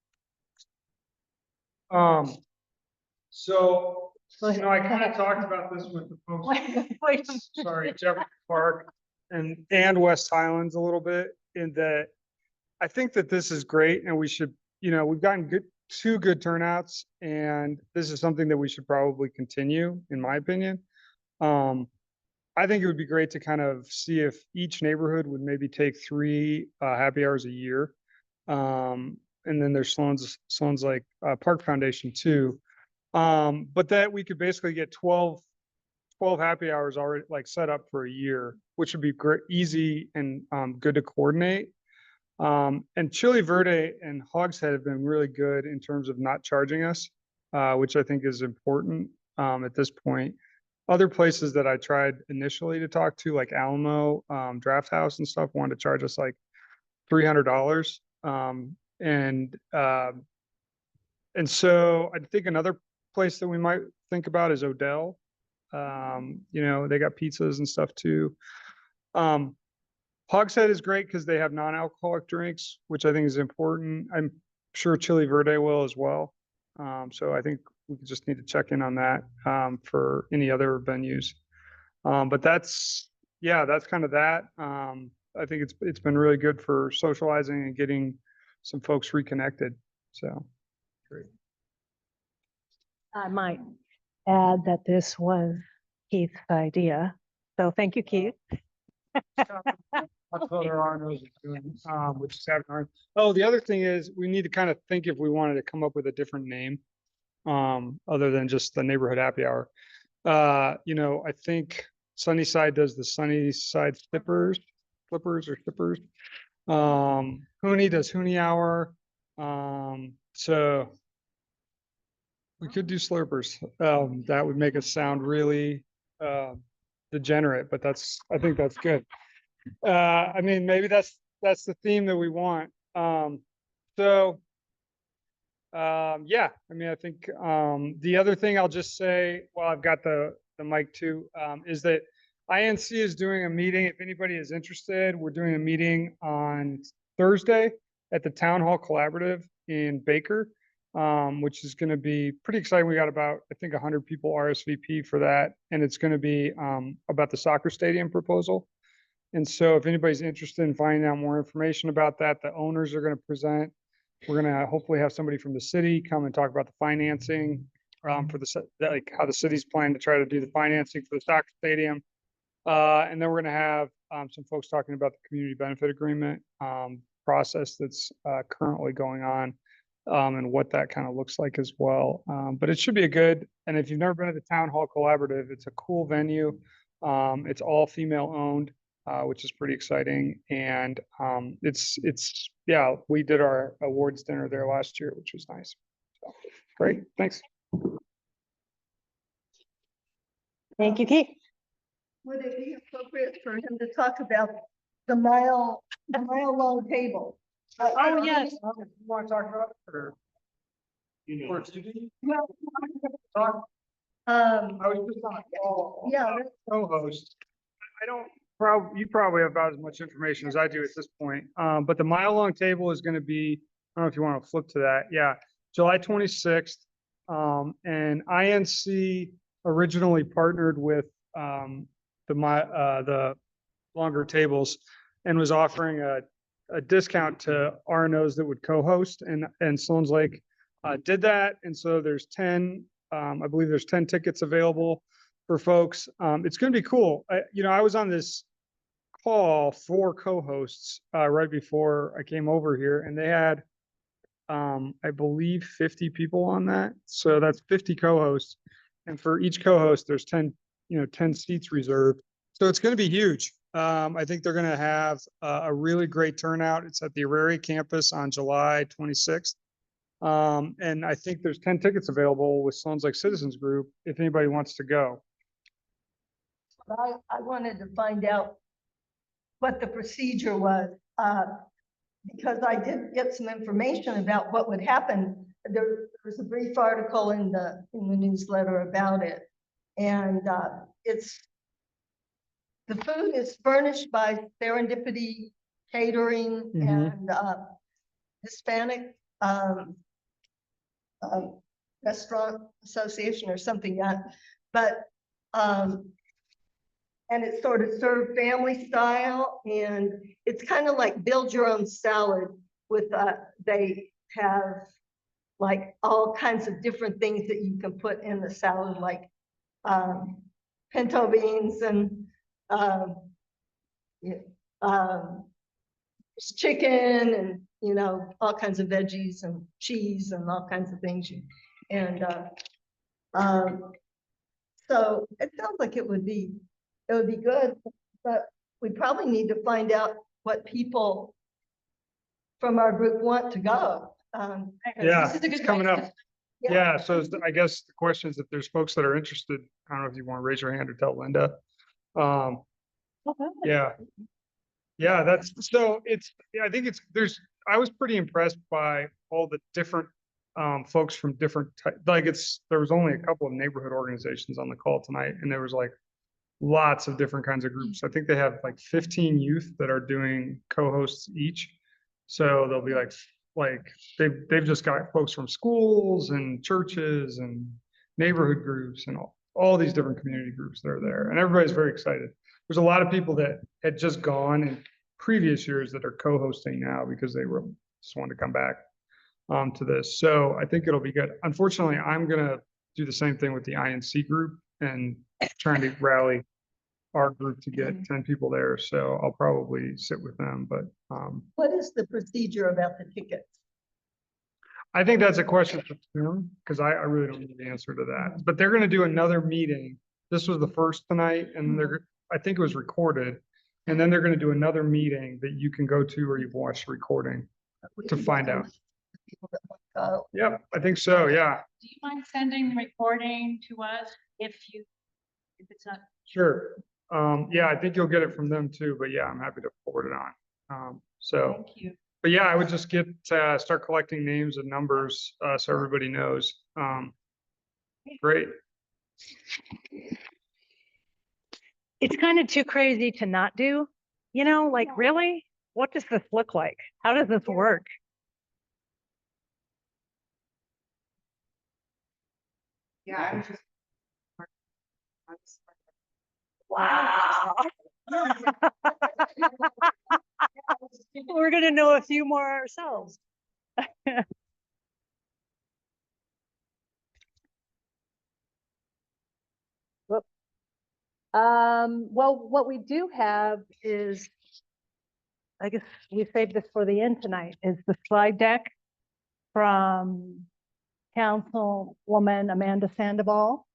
So, you know, I kind of talked about this with the folks, sorry, Jefferson Park and West Highlands a little bit, in that I think that this is great, and we should, you know, we've gotten two good turnouts, and this is something that we should probably continue, in my opinion. I think it would be great to kind of see if each neighborhood would maybe take 3 happy hours a year. And then there's Sloan's like Park Foundation too. But that we could basically get 12 happy hours already like set up for a year, which would be great, easy and good to coordinate. And Chile Verde and Hogshead have been really good in terms of not charging us, which I think is important at this point. Other places that I tried initially to talk to, like Alamo, Draft House and stuff, wanted to charge us like $300. And so I think another place that we might think about is Odell. You know, they got pizzas and stuff too. Hogshead is great because they have non-alcoholic drinks, which I think is important. I'm sure Chile Verde will as well. So I think we just need to check in on that for any other venues. But that's kind of that. I think it's been really good for socializing and getting some folks reconnected. So great. I might add that this was Keith's idea. So thank you, Keith. That's what our RNOs are doing, which is having our. Oh, the other thing is we need to kind of think if we wanted to come up with a different name, other than just the neighborhood happy hour. You know, I think Sunnyside does the Sunnyside Flippers or Flippers. Hooney does Hooney Hour. So we could do Slurpers. That would make us sound really degenerate, but I think that's good. I mean, maybe that's the theme that we want. Yeah, I mean, I think the other thing I'll just say while I've got the mic too, is that INC is doing a meeting. If anybody is interested, we're doing a meeting on Thursday at the Town Hall Collaborative in Baker, which is going to be pretty exciting. We got about, I think, 100 people RSVP for that, and it's going to be about the soccer stadium proposal. And so if anybody's interested in finding out more information about that, the owners are going to present. We're going to hopefully have somebody from the city come and talk about the financing for like how the city's planning to try to do the financing for the soccer stadium. And then we're going to have some folks talking about the community benefit agreement process that's currently going on and what that kind of looks like as well. But it should be and if you've never been to the Town Hall Collaborative, it's a cool venue. It's all female owned. Which is pretty exciting. And yeah, we did our awards dinner there last year, which was nice. So, great, thanks. Thank you, Keith. would it be appropriate for him to talk about the mile-long table? Oh, yes. Want to talk about it, or? You know. Or TV? Um, I was just on a call. yeah, Co-host. I don't, you probably have about as much information as I do at this point. But the mile-long table is gonna be, I don't know if you want to flip to that. Yeah, July 26th. And INC originally partnered with, the longer tables and was offering a discount to RNOs that would co-host, and Sloan's Lake did that. And so there's 10, I believe there's 10 tickets available for folks. It's going to be cool. I was on this call for co-hosts right before I came over here, and they had, I believe 50 people on that. So that's 50 co-hosts. And for each co-host, there's 10 seats reserved. So it's going to be huge. I think they're going to have a really great turnout. It's at the Auraria Campus on July 26th. And I think there's 10 tickets available with Sloan's Lake Citizens Group if anybody wants to go. I wanted to find out what the procedure was, because I did get some information about what would happen. There was a brief article in the newsletter about it. And the food is furnished by Serendipity Catering and Hispanic Restaurant Association or something like that. But and it's sort of served family style, and it's kind of like build your own salad with they have like all kinds of different things that you can put in the salad, like pinto beans and chicken and all kinds of veggies and cheese and all kinds of things. And so it sounds like it would be good, but we probably need to find out what people from our group want to go. Yeah, it's coming up. Yeah, so I guess the question is if there's folks that are interested. I don't know if you want to raise your hand or tell Linda. Yeah. Yeah, I think I was pretty impressed by all the different folks from different there was only a couple of neighborhood organizations on the call tonight, and there was like lots of different kinds of groups. I think they have like 15 youth that are doing co-hosts each. So they'll be like they've just got folks from schools and churches and neighborhood groups and all these different community groups that are there. And everybody's very excited. There's a lot of people that had just gone in previous years that are co-hosting now because they just wanted to come back to this. So I think it'll be good. Unfortunately, I'm going to do the same thing with the INC group and trying to rally our group to get 10 people there. So I'll probably sit with them, but what is the procedure about the tickets? I think that's a question for Tim, because I really don't know the answer to that. But they're going to do another meeting. This was the first tonight, and I think it was recorded. And then they're going to do another meeting that you can go to or you've watched the recording to find out. Yep, I think so. Yeah. Do you mind sending the recording to us if it's not? Sure. Yeah, I think you'll get it from them too, but yeah, I'm happy to forward it on. Thank you. But yeah, I would just start collecting names and numbers so everybody knows. Great. It's kind of too crazy to not do, like really? What does this look like? How does this work? Yeah, Wow. We're gonna know a few more ourselves. Well, what we do have is, I guess we saved this for the end tonight, is the slide deck from Councilwoman Amanda Sandoval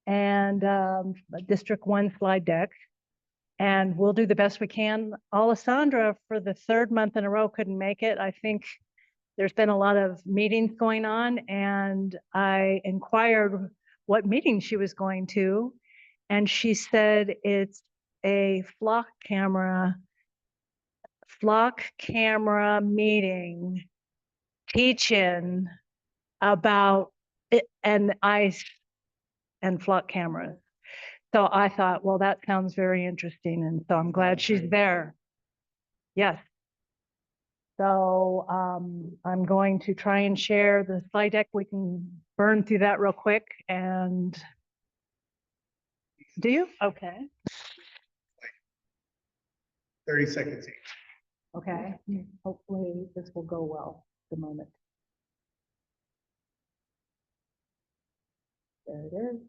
and District 1 slide deck. And we'll do the best we can. Alessandra, for the third month in a row, couldn't make it. I think there's been a lot of meetings going on, and I inquired what meeting she was going to. And she said it's a flock camera meeting, teach-in about it and ice and flock cameras. So I thought, well, that sounds very interesting. And so I'm glad she's there. Yes. So I'm going to try and share the slide deck. We can burn through that real quick. And do you? Okay. 30 seconds each. Okay. Hopefully this will go well at the moment. There it is.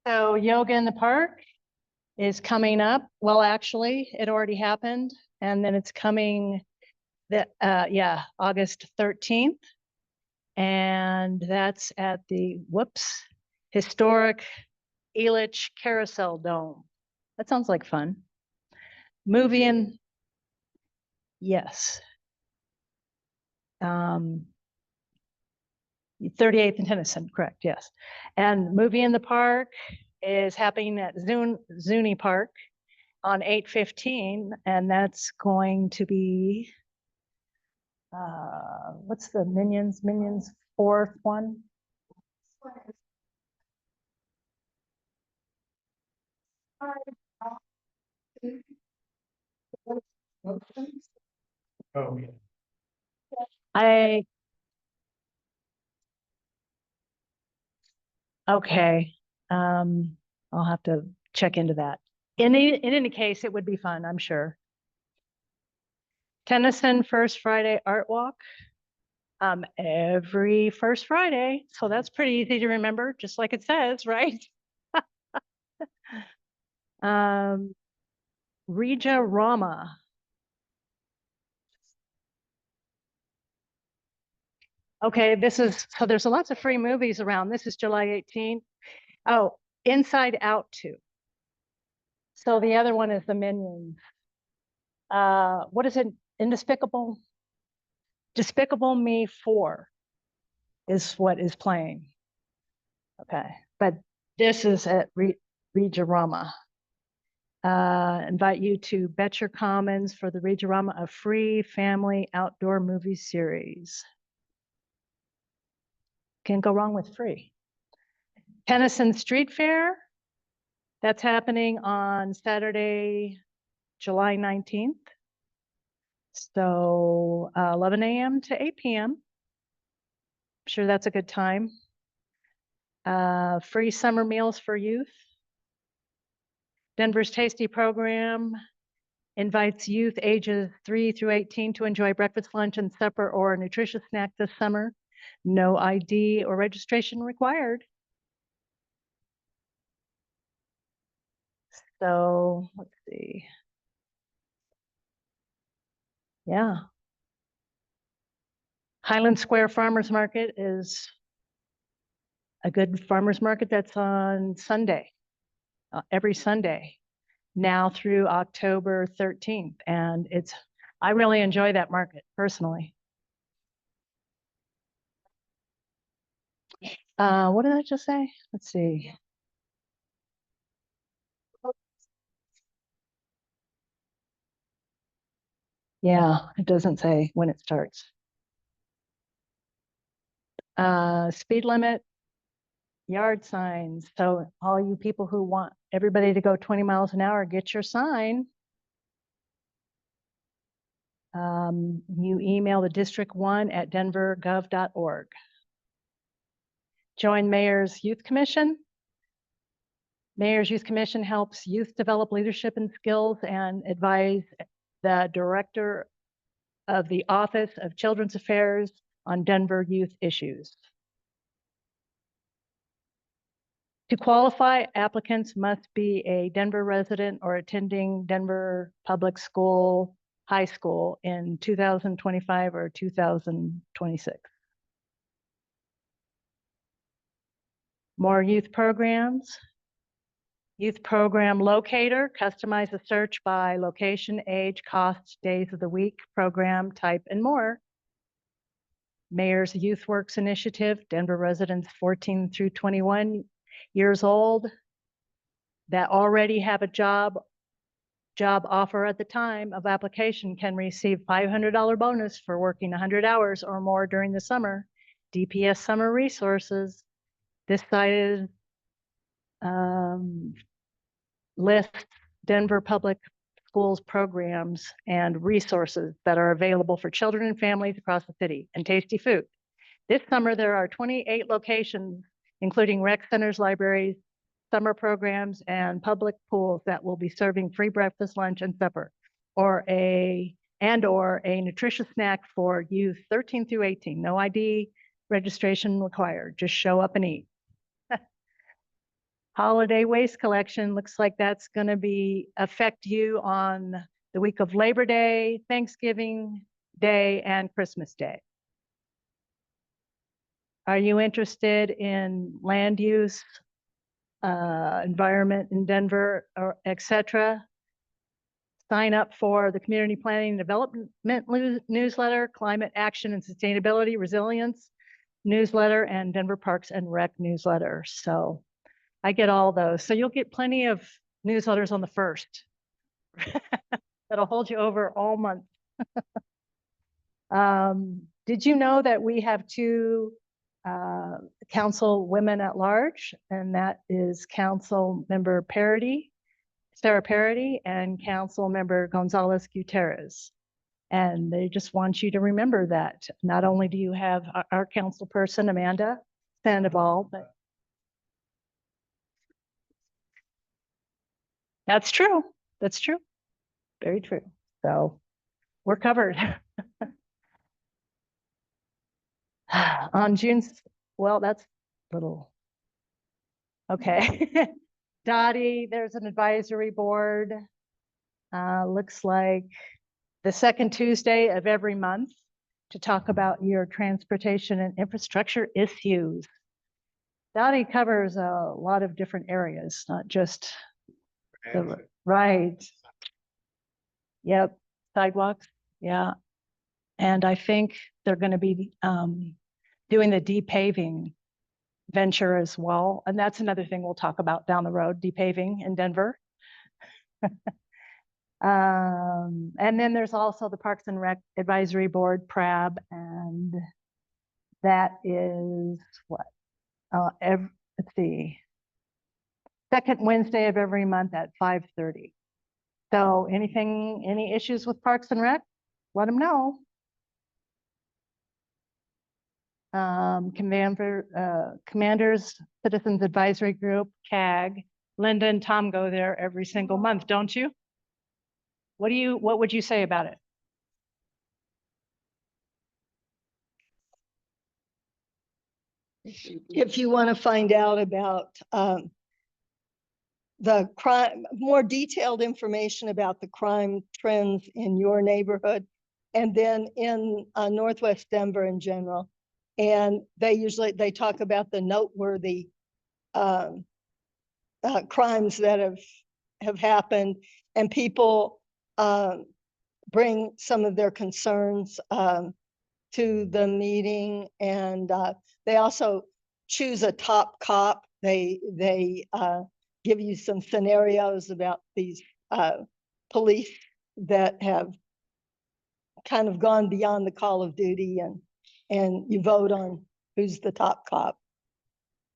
So yoga in the park is coming up. Well, actually, it already happened. And then it's coming August 13th. And that's at the historic Elitch Carousel Dome. That sounds like fun. Movie in, yes. 38th and Tennyson, correct, yes. And Movie in the Park is happening at Zuni Park on 8/15, and that's going to be, what's the Minions fourth one? Oh, yeah. Okay, I'll have to check into that. In any case, it would be fun, I'm sure. Tennyson First Friday Art Walk, every first Friday, so that's pretty easy to remember, just like it says, right? Regia Rama. Okay, so there's lots of free movies around. This is July 18th. Oh, Inside Out 2. So the other one is the Minions. What is it? Despicable Me 4 is what is playing. Okay, but this is at Regia Rama. Invite you to Betcher Commons for the Regia Rama, a free family outdoor movie series. Can't go wrong with free. Tennyson Street Fair, that's happening on Saturday, July 19th. So 11 a.m. to 8 p.m. I'm sure that's a good time. Free summer meals for youth. Denver's Tasty program invites youth ages 3 through 18 to enjoy breakfast, lunch, and supper or a nutritious snack this summer. No ID or registration required. So let's see. Yeah. Highland Square Farmers Market is a good farmers market that's on Sunday, every Sunday, now through October 13th. And I really enjoy that market personally. What did I just say? Let's see. Yeah, it doesn't say when it starts. Speed limit, yard signs. So all you people who want everybody to go 20 miles an hour, get your sign. You email the district1@denvergov.org. Join Mayor's Youth Commission. Mayor's Youth Commission helps youth develop leadership and skills and advise the director of the Office of Children's Affairs on Denver youth issues. To qualify, applicants must be a Denver resident or attending Denver Public School, high school in 2025 or 2026. More youth programs. Youth program locator, customize a search by location, age, cost, days of the week, program type, and more. Mayor's Youth Works Initiative, Denver residents 14 through 21 years old that already have a job offer at the time of application can receive $500 bonus for working 100 hours or more during the summer. DPS Summer Resources. This site is lists Denver Public Schools programs and resources that are available for children and families across the city, and tasty food. This summer, there are 28 locations, including rec centers, libraries, summer programs, and public pools that will be serving free breakfast, lunch, and supper, or a nutritious snack for youth 13 through 18. No ID registration required. Just show up and eat. Holiday waste collection looks like that's going to affect you on the week of Labor Day, Thanksgiving Day, and Christmas Day. Are you interested in land use, environment in Denver, or etc.? Sign up for the Community Planning and Development newsletter, Climate Action and Sustainability Resilience newsletter, and Denver Parks and Rec newsletter. So I get all those. So you'll get plenty of newsletters on the 1st. That'll hold you over all month. Did you know that we have 2 council women at large, and that is Council Member Sarah Parody, and Council Member Gonzalez Gutierrez. And they just want you to remember that. Not only do you have our council person, Amanda Sandoval, but that's true. That's true. Very true. So we're covered. On well, that's little. Okay. Dottie, there's an advisory board. Looks like the 2nd Tuesday of every month to talk about your transportation and infrastructure issues. Dottie covers a lot of different areas, not just right. Yep, sidewalks, yeah. And I think they're going to be doing the depaving venture as well. And that's another thing we'll talk about down the road, depaving in Denver. And then there's also the Parks and Rec Advisory Board, PRAB, and that is what? Let's see, 2nd Wednesday of every month at 5:30. So any issues with Parks and Rec, let them know. Commanders Citizens Advisory Group, CAG. Linda and Tom go there every single month, don't you? What would you say about it? If you want to find out about the crime, more detailed information about the crime trends in your neighborhood, and then in Northwest Denver in general. And they talk about the noteworthy crimes that have happened, and people bring some of their concerns to the meeting, and they also choose a top cop. They give you some scenarios about these police that have kind of gone beyond the call of duty, and you vote on who's the top cop.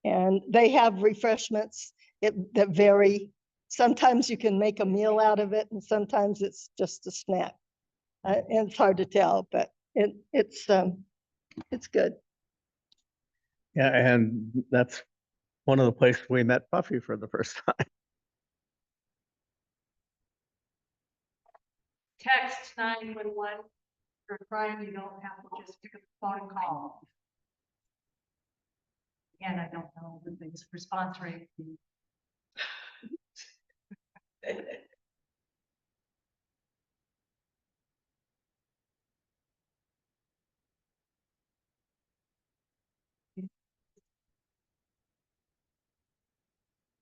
And they have refreshments that vary. Sometimes you can make a meal out of it, and sometimes it's just a snack. And it's hard to tell, but it's good. Yeah, and that's one of the places we met Buffy for the first time. Text 911 for a crime, you don't have to just pick up the phone and call. Again, I don't know the biggest response rate.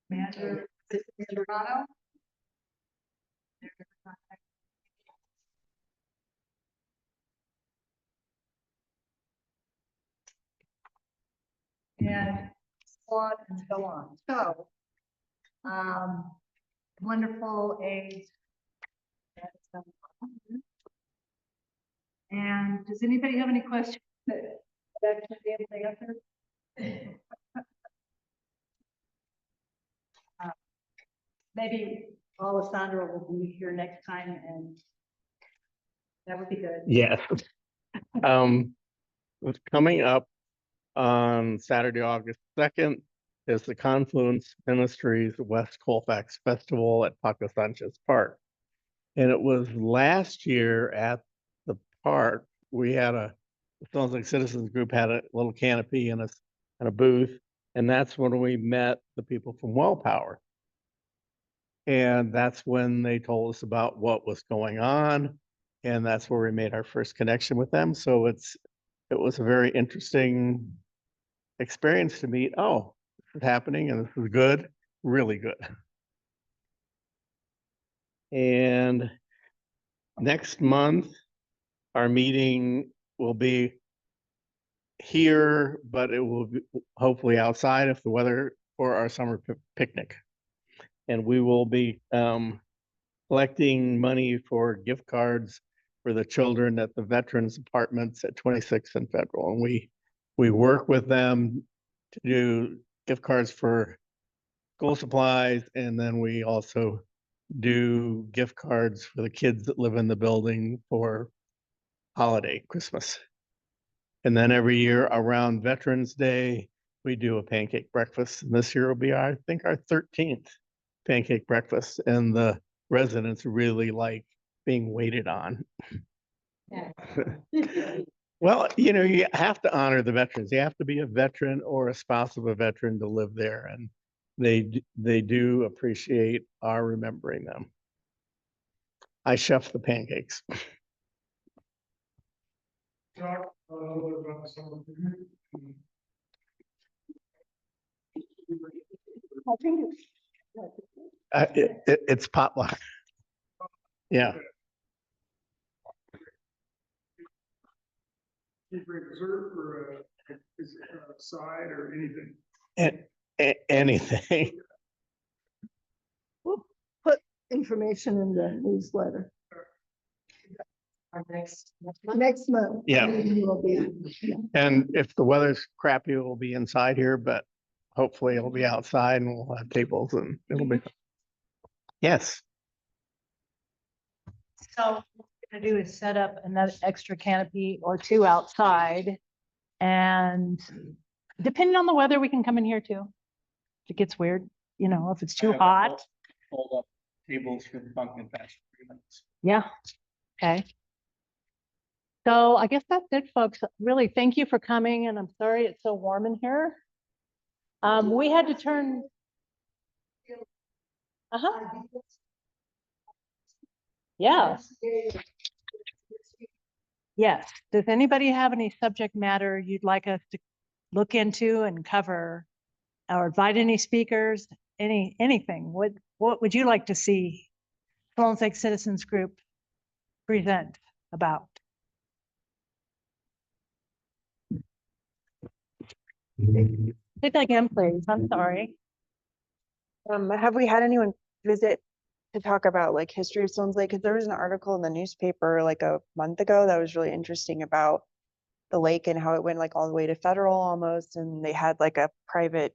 Manager, Toronto. and so on and so on. So, wonderful age. And does anybody have any questions that can be able to answer? Maybe Alessandra will be here next time and that would be good. Yes. What's coming up on Saturday, August 2nd is the Confluence Ministries West Colfax Festival at Paco Sanchez Park. And it was last year at the park, we had the Sounds Like Citizens group had a little canopy and a booth. And that's when we met the people from Well Power. And that's when they told us about what was going on. And that's where we made our first connection with them. So it was a very interesting experience to meet. Oh, this is happening and this is good, really good. And next month, our meeting will be here, but it will be hopefully outside if the weather, for our summer picnic. And we will be collecting money for gift cards for the children at the Veterans Apartments at 26th and Federal. And we work with them to do gift cards for school supplies. And then we also do gift cards for the kids that live in the building for holiday, Christmas. And then every year around Veterans Day, we do a pancake breakfast. And this year will be, I think, our 13th pancake breakfast. And the residents really like being waited on. Yeah. Well, you have to honor the veterans. You have to be a veteran or a spouse of a veteran to live there. And they do appreciate our remembering them. I chef the pancakes. Talk a little bit about some of It's potluck. Yeah. you bring dessert or a side or anything. Anything. We'll put information in the newsletter. Our next Month. Yeah. Will be, And if the weather's crappy, it'll be inside here, but hopefully it'll be outside and we'll have tables and it'll be. Yes. So what we're gonna do is set up another extra canopy or two outside. And depending on the weather, we can come in here too. If it gets weird, if it's too hot. Hold up tables for the pumpkin patch. Yeah, okay. So I guess that's it, folks. Really, thank you for coming, and I'm sorry it's so warm in here. We had to turn. Yeah. Yes. Does anybody have any subject matter you'd like us to look into and cover? Or invite any speakers, anything? What would you like to see Sloan Lake Citizens Group present about? Say that again, please. I'm sorry. Have we had anyone visit to talk about like history of Sloan's Lake? Because there was an article in the newspaper like a month ago that was really interesting about the lake and how it went like all the way to Federal almost, and they had like a private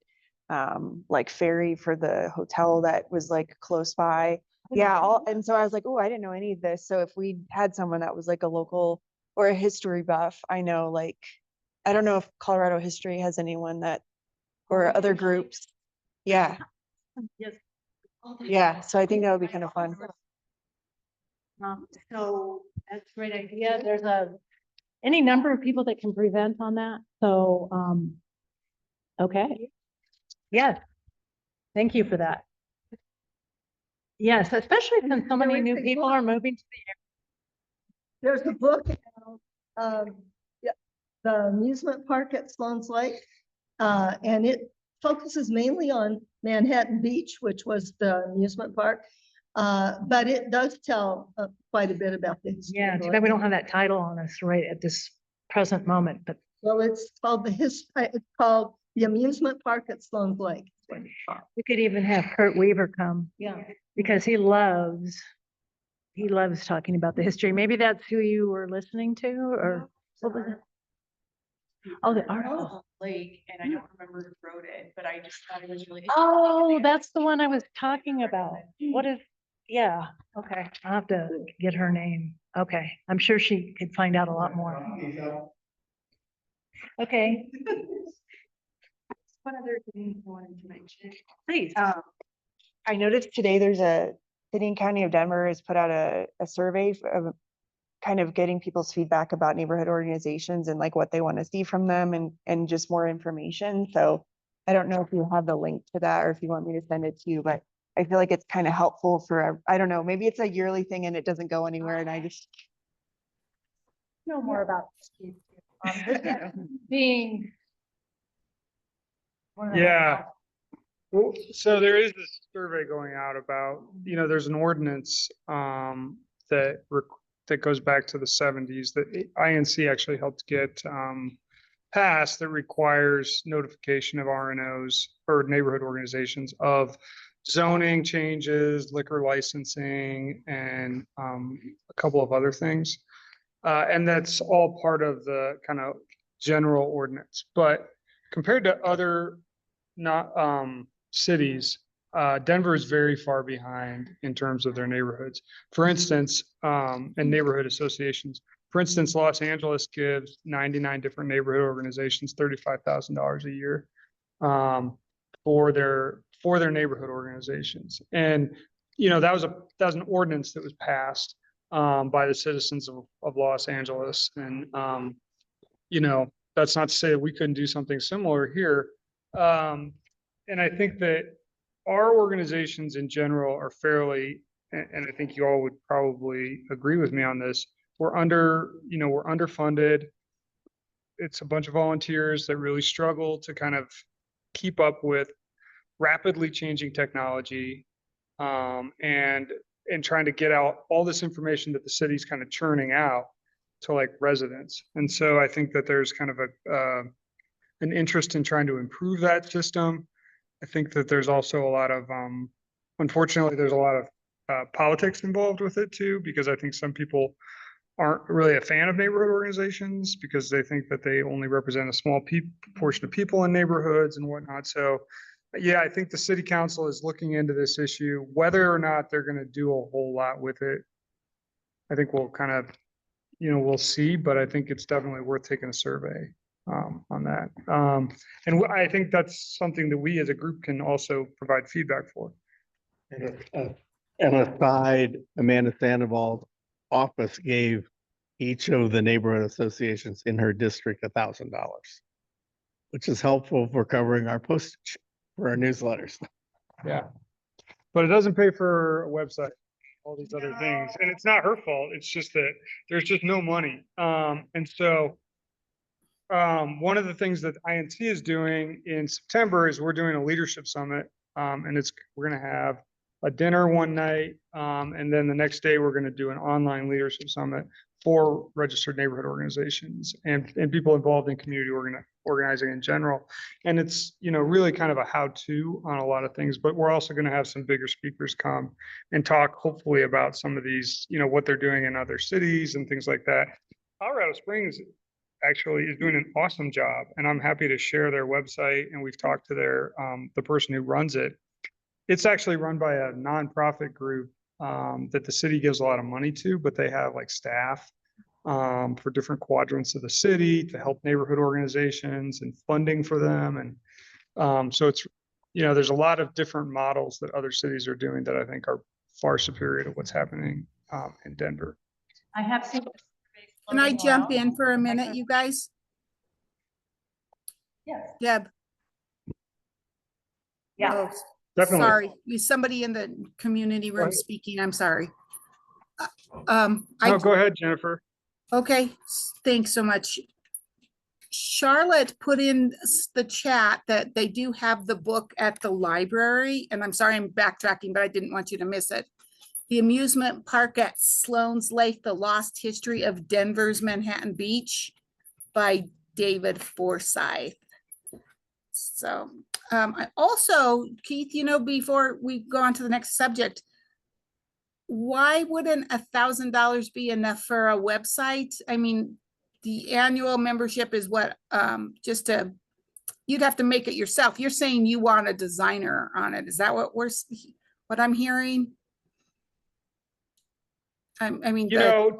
like ferry for the hotel that was like close by. Yeah, and so I was like, oh, I didn't know any of this. So if we had someone that was like a local or a history buff, I know like, I don't know if Colorado History has anyone that, or other groups. Yeah. Yes. Yeah, so I think that would be kind of fun. So that's a great idea. There's any number of people that can present on that. So, okay. Yes. Thank you for that. Yes, especially since so many new people are moving to the area. there's a book, the amusement park at Sloan's Lake. And it focuses mainly on Manhattan Beach, which was the amusement park. But it does tell quite a bit about the history. Yeah, too bad we don't have that title on us right at this present moment, but Well, it's called it's called The amusement park at Sloan's Lake. We could even have Kurt Weaver come Yeah. because he loves talking about the history. Maybe that's who you were listening to, or what was it? Oh, the article. Lake, and I don't remember who wrote it, but I just thought it was really. Oh, that's the one I was talking about. What is, yeah, okay, I'll have to get her name. Okay, I'm sure she could find out a lot more. Okay. One other thing I wanted to mention. Please. I noticed today there's City and County of Denver has put out a survey of kind of getting people's feedback about neighborhood organizations and like what they want to see from them and just more information. So I don't know if you have the link to that or if you want me to send it to you, but I feel like it's kind of helpful for, I don't know, maybe it's a yearly thing and it doesn't go anywhere and I just Know more about being. one of the- Yeah. Well, so there is this survey going out about, there's an ordinance that goes back to the 70s that INC actually helped get passed that requires notification of RNOs or neighborhood organizations of zoning changes, liquor licensing, and a couple of other things. And that's all part of the kind of general ordinance. But compared to other cities, Denver is very far behind in terms of their neighborhoods. For instance, and neighborhood associations. For instance, Los Angeles gives 99 different neighborhood organizations $35,000 a year for their neighborhood organizations. And that was an ordinance that was passed by the citizens of Los Angeles. And that's not to say that we couldn't do something similar here. And I think that our organizations in general are fairly, and I think you all would probably agree with me on this, we're underfunded. It's a bunch of volunteers that really struggle to kind of keep up with rapidly changing technology, and trying to get out all this information that the city's kind of churning out to like residents. And so I think that there's kind of an interest in trying to improve that system. I think that there's also a lot of, unfortunately, there's a lot of politics involved with it too, because I think some people aren't really a fan of neighborhood organizations because they think that they only represent a small portion of people in neighborhoods and whatnot. So yeah, I think the city council is looking into this issue. Whether or not they're going to do a whole lot with it, I think we'll kind of, we'll see, but I think it's definitely worth taking a survey on that. And I think that's something that we as a group can also provide feedback for. And aside, Amanda Sandoval's office gave each of the neighborhood associations in her district $1,000, which is helpful for covering our postage for our newsletters. Yeah, but it doesn't pay for a website, all these other things, and it's not her fault. It's just that there's just no money. And so one of the things that INC is doing in September is we're doing a leadership summit, and we're going to have a dinner one night, and then the next day we're going to do an online leadership summit for registered neighborhood organizations and people involved in community organizing in general. And it's, really kind of a how-to on a lot of things, but we're also going to have some bigger speakers come and talk hopefully about some of these, what they're doing in other cities and things like that. Colorado Springs actually is doing an awesome job, and I'm happy to share their website, and we've talked to the person who runs it. It's actually run by a nonprofit group that the city gives a lot of money to, but they have like staff for different quadrants of the city to help neighborhood organizations and funding for them. And so it's, there's a lot of different models that other cities are doing that I think are far superior to what's happening in Denver. I have seen. Can I jump in for a minute, you guys? Yes. Deb. Yeah. Oh, Definitely. sorry, there's somebody in the community room ahead. speaking. I'm sorry. No, go ahead, Jennifer. Okay, thanks so much. Charlotte put in the chat that they do have the book at the library, and I'm sorry I'm backtracking, but I didn't want you to miss it. The Amusement Park at Sloan's Lake, The Lost History of Denver's Manhattan Beach by David Forsyth. So, I also, Keith, you know, before we go on to the next subject, why wouldn't $1,000 be enough for a website? I mean, the annual membership is what, you'd have to make it yourself. You're saying you want a designer on it. Is that what what I'm hearing? I mean, You know,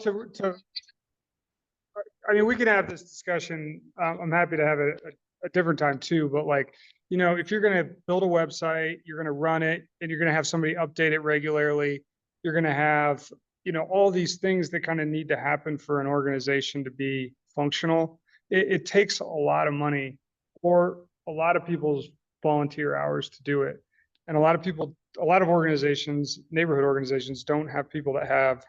I mean, we can have this discussion. I'm happy to have it a different time too, but like, you know, if you're gonna build a website, you're gonna run it and you're gonna have somebody update it regularly. You're gonna have, you know, all these things that kind of need to happen for an organization to be functional. It takes a lot of money or a lot of people's volunteer hours to do it. And a lot of organizations, neighborhood organizations don't have people that have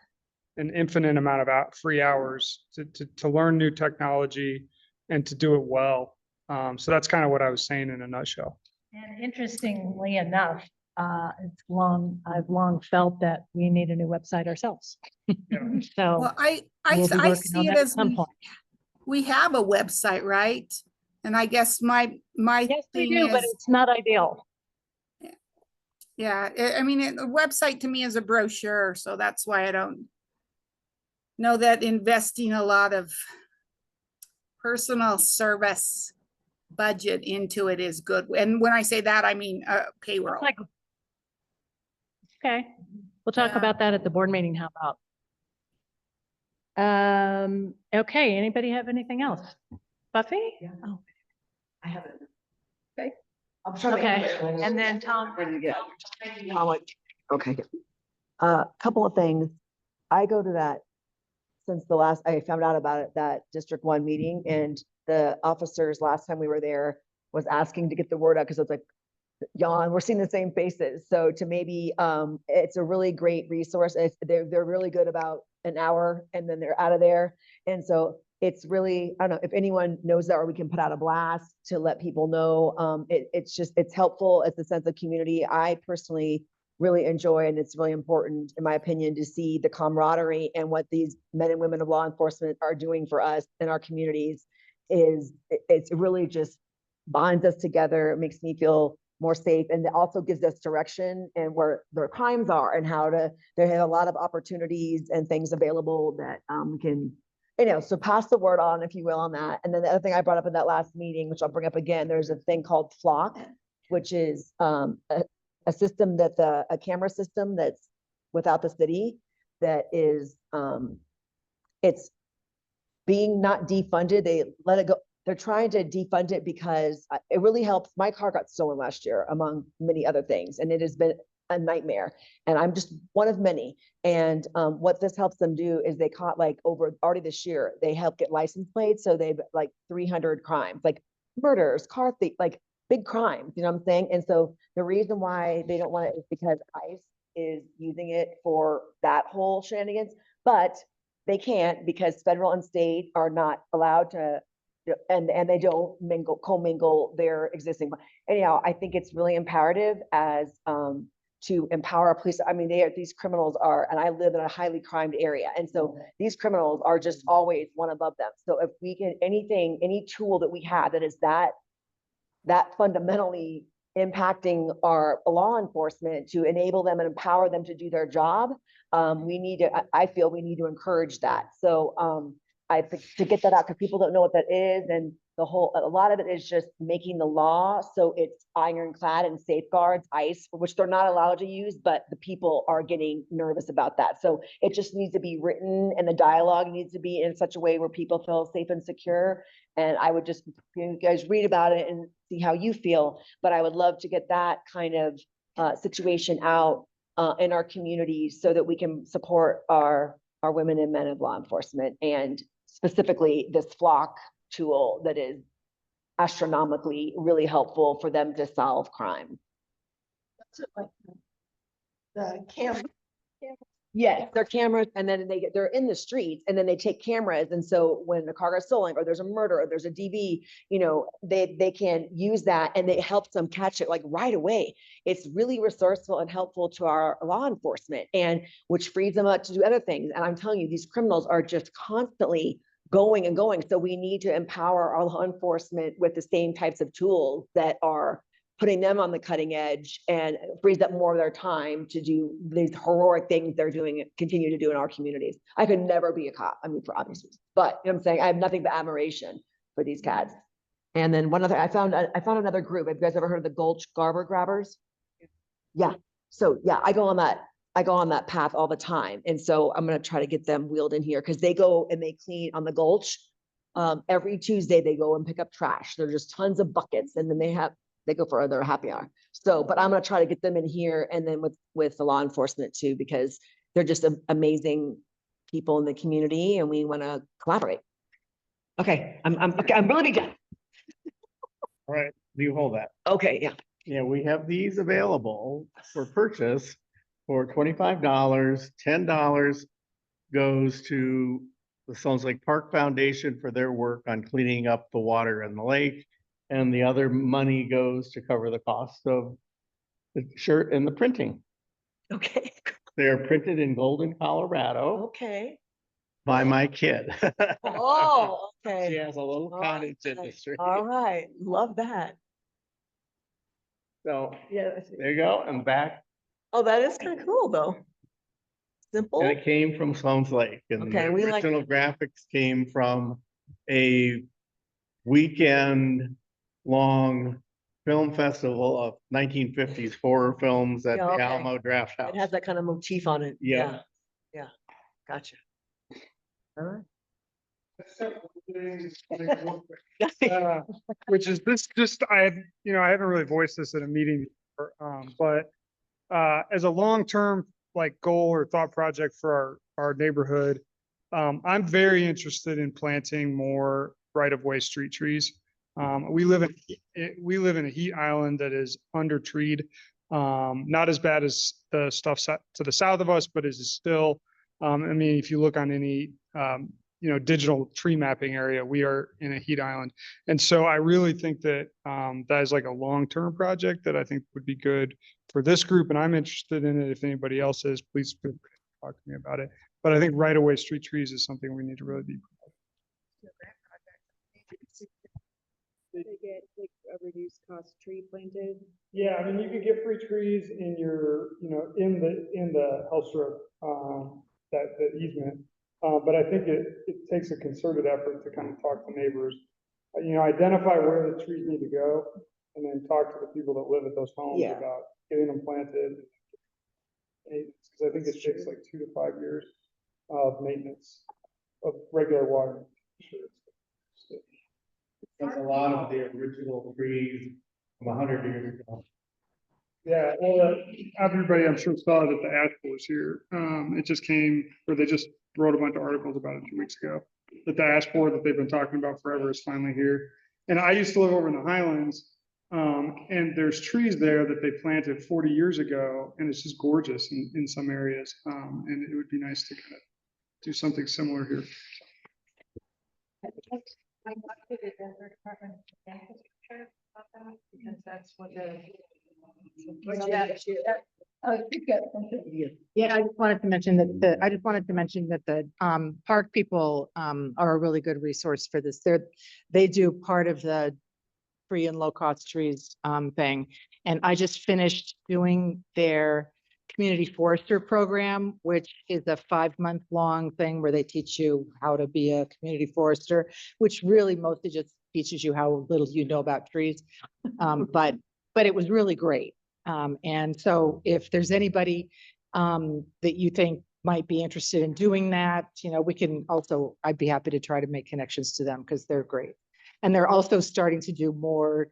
an infinite amount of free hours to learn new technology and to do it well. So that's kind of what I was saying in a nutshell. And interestingly enough, I've long felt that we need a new website ourselves. So well, I we'll be working see on it that at as some point. we have a website, right? And I guess my Yes, we thing do, but is, it's not ideal. yeah, I mean, the website to me is a brochure, so that's why I don't know that investing a lot of personal service budget into it is good. And when I say that, I mean payroll. Okay, we'll talk Yeah. about that at the board meeting. How about? Okay, anybody have anything else? Buffy? Yeah. Oh, I have it. Okay. I'm trying to. Okay, and then Tom. Okay. Couple of things. I go to that since I found out about it, that District 1 meeting, and the officers last time we were there was asking to get the word out because it's like, yawn, we're seeing the same faces. So to maybe, it's a really great resource. They're really good about an hour and then they're out of there. And so it's really, I don't know if anyone knows that, or we can put out a blast to let people know. It's helpful as a sense of community. I personally really enjoy, and it's really important, in my opinion, to see the camaraderie and what these men and women of law enforcement are doing for us in our communities. It's really just binds us together. It makes me feel more safe, and it also gives us direction and where their crimes are and how to. They have a lot of opportunities and things available that we can, you know, so pass the word on, if you will, on that. And then the other thing I brought up in that last meeting, which I'll bring up again, there's a thing called Flock, which is a system that's a camera system that's without the city, that is it's being not defunded. They let it go. They're trying to defund it because it really helps. My car got stolen last year, among many other things, and it has been a nightmare. And I'm just one of many. And what this helps them do is they caught, like, over already this year, they help get license plates. So they've like 300 crimes, like murders, car thief, like big crimes, you know what I'm saying? And so the reason why they don't want it is because ICE is using it for that whole shenanigans, but they can't because federal and state are not allowed to, and they don't commingle their existing. Anyhow, I think it's really imperative as to empower our police. I mean, these criminals are, and I live in a highly crimed area, and so these criminals are just always one above them. So if we can, any tool that we have that is that fundamentally impacting our law enforcement to enable them and empower them to do their job, I feel we need to encourage that. So I think to get that out, because people don't know what that is, and a lot of it is just making the law so it's ironclad and safeguards ICE, which they're not allowed to use, but the people are getting nervous about that. So it just needs to be written, and the dialogue needs to be in such a way where people feel safe and secure. And I would just, you guys read about it and see how you feel, but I would love to get that kind of situation out in our communities so that we can support our women and men of law enforcement, and specifically this Flock tool that is astronomically really helpful for them to solve crime. The camera. Yes, they're cameras, and then they're in the streets, and then they take cameras. And so when a car gets stolen, or there's a murder, or there's a DV, you know, they can use that, and it helps them catch it like right away. It's really resourceful and helpful to our law enforcement, and which frees them up to do other things. And I'm telling you, these criminals are just constantly going and going. So we need to empower our law enforcement with the same types of tools that are putting them on the cutting edge and frees up more of their time to do these heroic things they're doing, continue to do in our communities. I could never be a cop, I mean, for obvious reasons, but you know what I'm saying? I have nothing but admiration for these cats. And then one other, I found another group. Have you guys ever heard of the Gulch Garber Grabbers? Yeah. So yeah, I go on that path all the time. And so I'm going to try to get them wheeled in here because they go and they clean on the Gulch. Every Tuesday they go and pick up trash. There's just tons of buckets, and then they go for their happy hour. So, but I'm going to try to get them in here, and then with the law enforcement too, because they're just amazing people in the community, and we want to collaborate. Okay, I'm really big done. All right, you hold that. Okay, yeah. Yeah, we have these available for purchase for $25. $10 goes to the Stones Lake Park Foundation for their work on cleaning up the water in the lake. And the other money goes to cover the cost of the shirt and the printing. Okay. They are printed in Golden, Colorado Okay. by my kid. Oh, okay. She has a little cottage industry. All right. Love that. So Yeah. there you go, and back. Oh, that is kind of cool though. Simple. And it came from Sloan's Lake, and Okay, the we like- original graphics came from a weekend long film festival of 1950s horror films at Yeah, the okay. Alamo Draft House. It has that kind of motif on it. Yeah. Yeah. Gotcha. All right. Which is this just, I haven't really voiced this at a meeting, but as a long-term like goal or thought project for our neighborhood, I'm very interested in planting more right-of-way street trees. We live in a heat island that is under-treed, not as bad as the stuff to the south of us, but is still, I mean, if you look on any digital tree mapping area, we are in a heat island. And so I really think that that is like a long-term project that I think would be good for this group. And I'm interested in it. If anybody else is, please feel free to talk to me about it. But I think right-of-way street trees is something we need to really be. They get like a reduced cost tree planted. Yeah, I mean, you could get free trees in your, in the health strip, that easement. But I think it takes a concerted effort to kind of talk to neighbors, identify where the trees need to go, and then talk to the people that live at those homes Yeah. about getting them planted. Because I think it takes like 2 to 5 years of maintenance of regular water. That's a lot of the original trees from 100 years ago. Yeah, well, everybody I'm sure saw that the ash bore's here. It just came, or they just wrote a bunch of articles about it 2 weeks ago. That the ash borer that they've been talking about forever is finally here. And I used to live over in the Highlands, and there's trees there that they planted 40 years ago, and it's just gorgeous in some areas. And it would be nice to kind of do something similar here. I talked to the Denver Department of Infrastructure about that, because that's what the. Yeah, I just wanted to mention that the park people are a really good resource for this. They do part of the free and low cost trees thing. And I just finished doing their community forester program, which is a 5-month-long thing where they teach you how to be a community forester, which really mostly just teaches you how little you know about trees. But it was really great. And so if there's anybody that you think might be interested in doing that, we can also, I'd be happy to try to make connections to them because they're great. And they're also starting to do more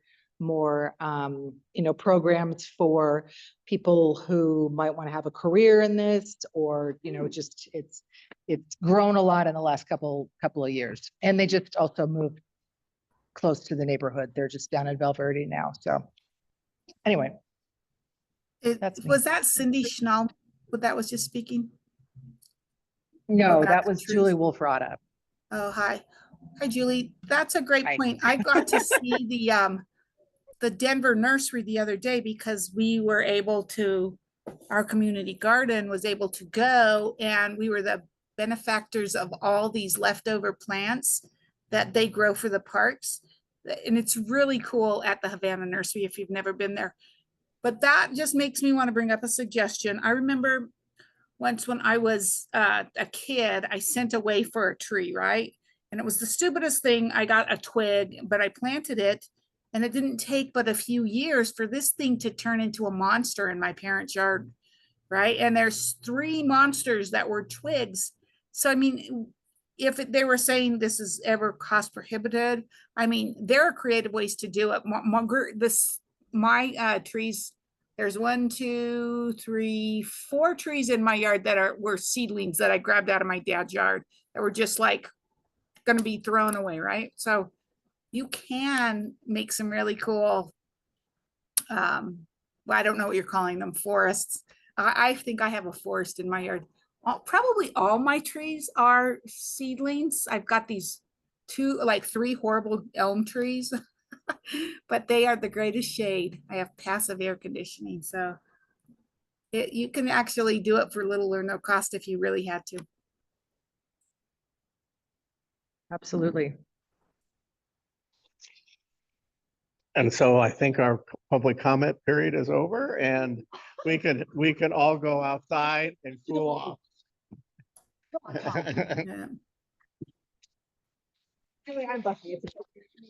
programs for people who might want to have a career in this, or, just it's grown a lot in the last couple of years. And they just also moved close to the neighborhood. They're just down in Valverde now. So anyway. That's me. Was that Cindy Schnall that was just speaking? No, About that the was trees? Julie Wolfrada. Oh, hi. Hi, Julie. That's a great Hi. point. I got to see the Denver nursery the other day because we were able to, our community garden was able to go, and we were the benefactors of all these leftover plants that they grow for the parks. And it's really cool at the Havana Nursery if you've never been there. But that just makes me want to bring up a suggestion. I remember once when I was a kid, I sent away for a tree, right? And it was the stupidest thing. I got a twig, but I planted it, and it didn't take but a few years for this thing to turn into a monster in my parents' yard, right? And there's 3 monsters that were twigs. So, I mean, if they were saying this is ever cost prohibited, I mean, there are creative ways to do it. My trees, there's 1, 2, 3, 4 trees in my yard that were seedlings that I grabbed out of my dad's yard that were just like going to be thrown away, right? So you can make some really cool, well, I don't know what you're calling them, forests. I think I have a forest in my yard. Probably all my trees are seedlings. I've got these 3 horrible elm trees, but they are the greatest shade. I have passive air conditioning, so you can actually do it for little or no cost if you really had to. Absolutely. And so I think our public comment period is over, and we can all go outside and cool off. Yeah. I'm Bucky.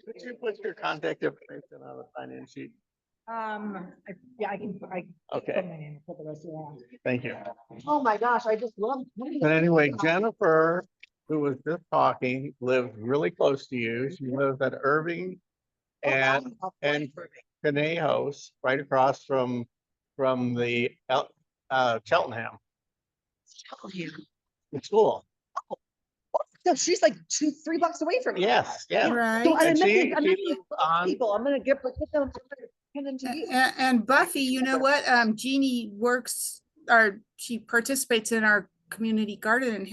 Would you put your contact information on the sign-in sheet? I can. Okay. Thank you. Oh my gosh, I just love. But anyway, Jennifer, who was just talking, lives really close to you. She lives at Irving and Canejos, right across from the Cheltenham, the school. So she's like 2-3 blocks away from me. Yes, yes. Right. So I And met she these lives on- people. I'm gonna get them. Hand them to you. And Buffy, you know what? Jeannie works, or she participates in our community garden and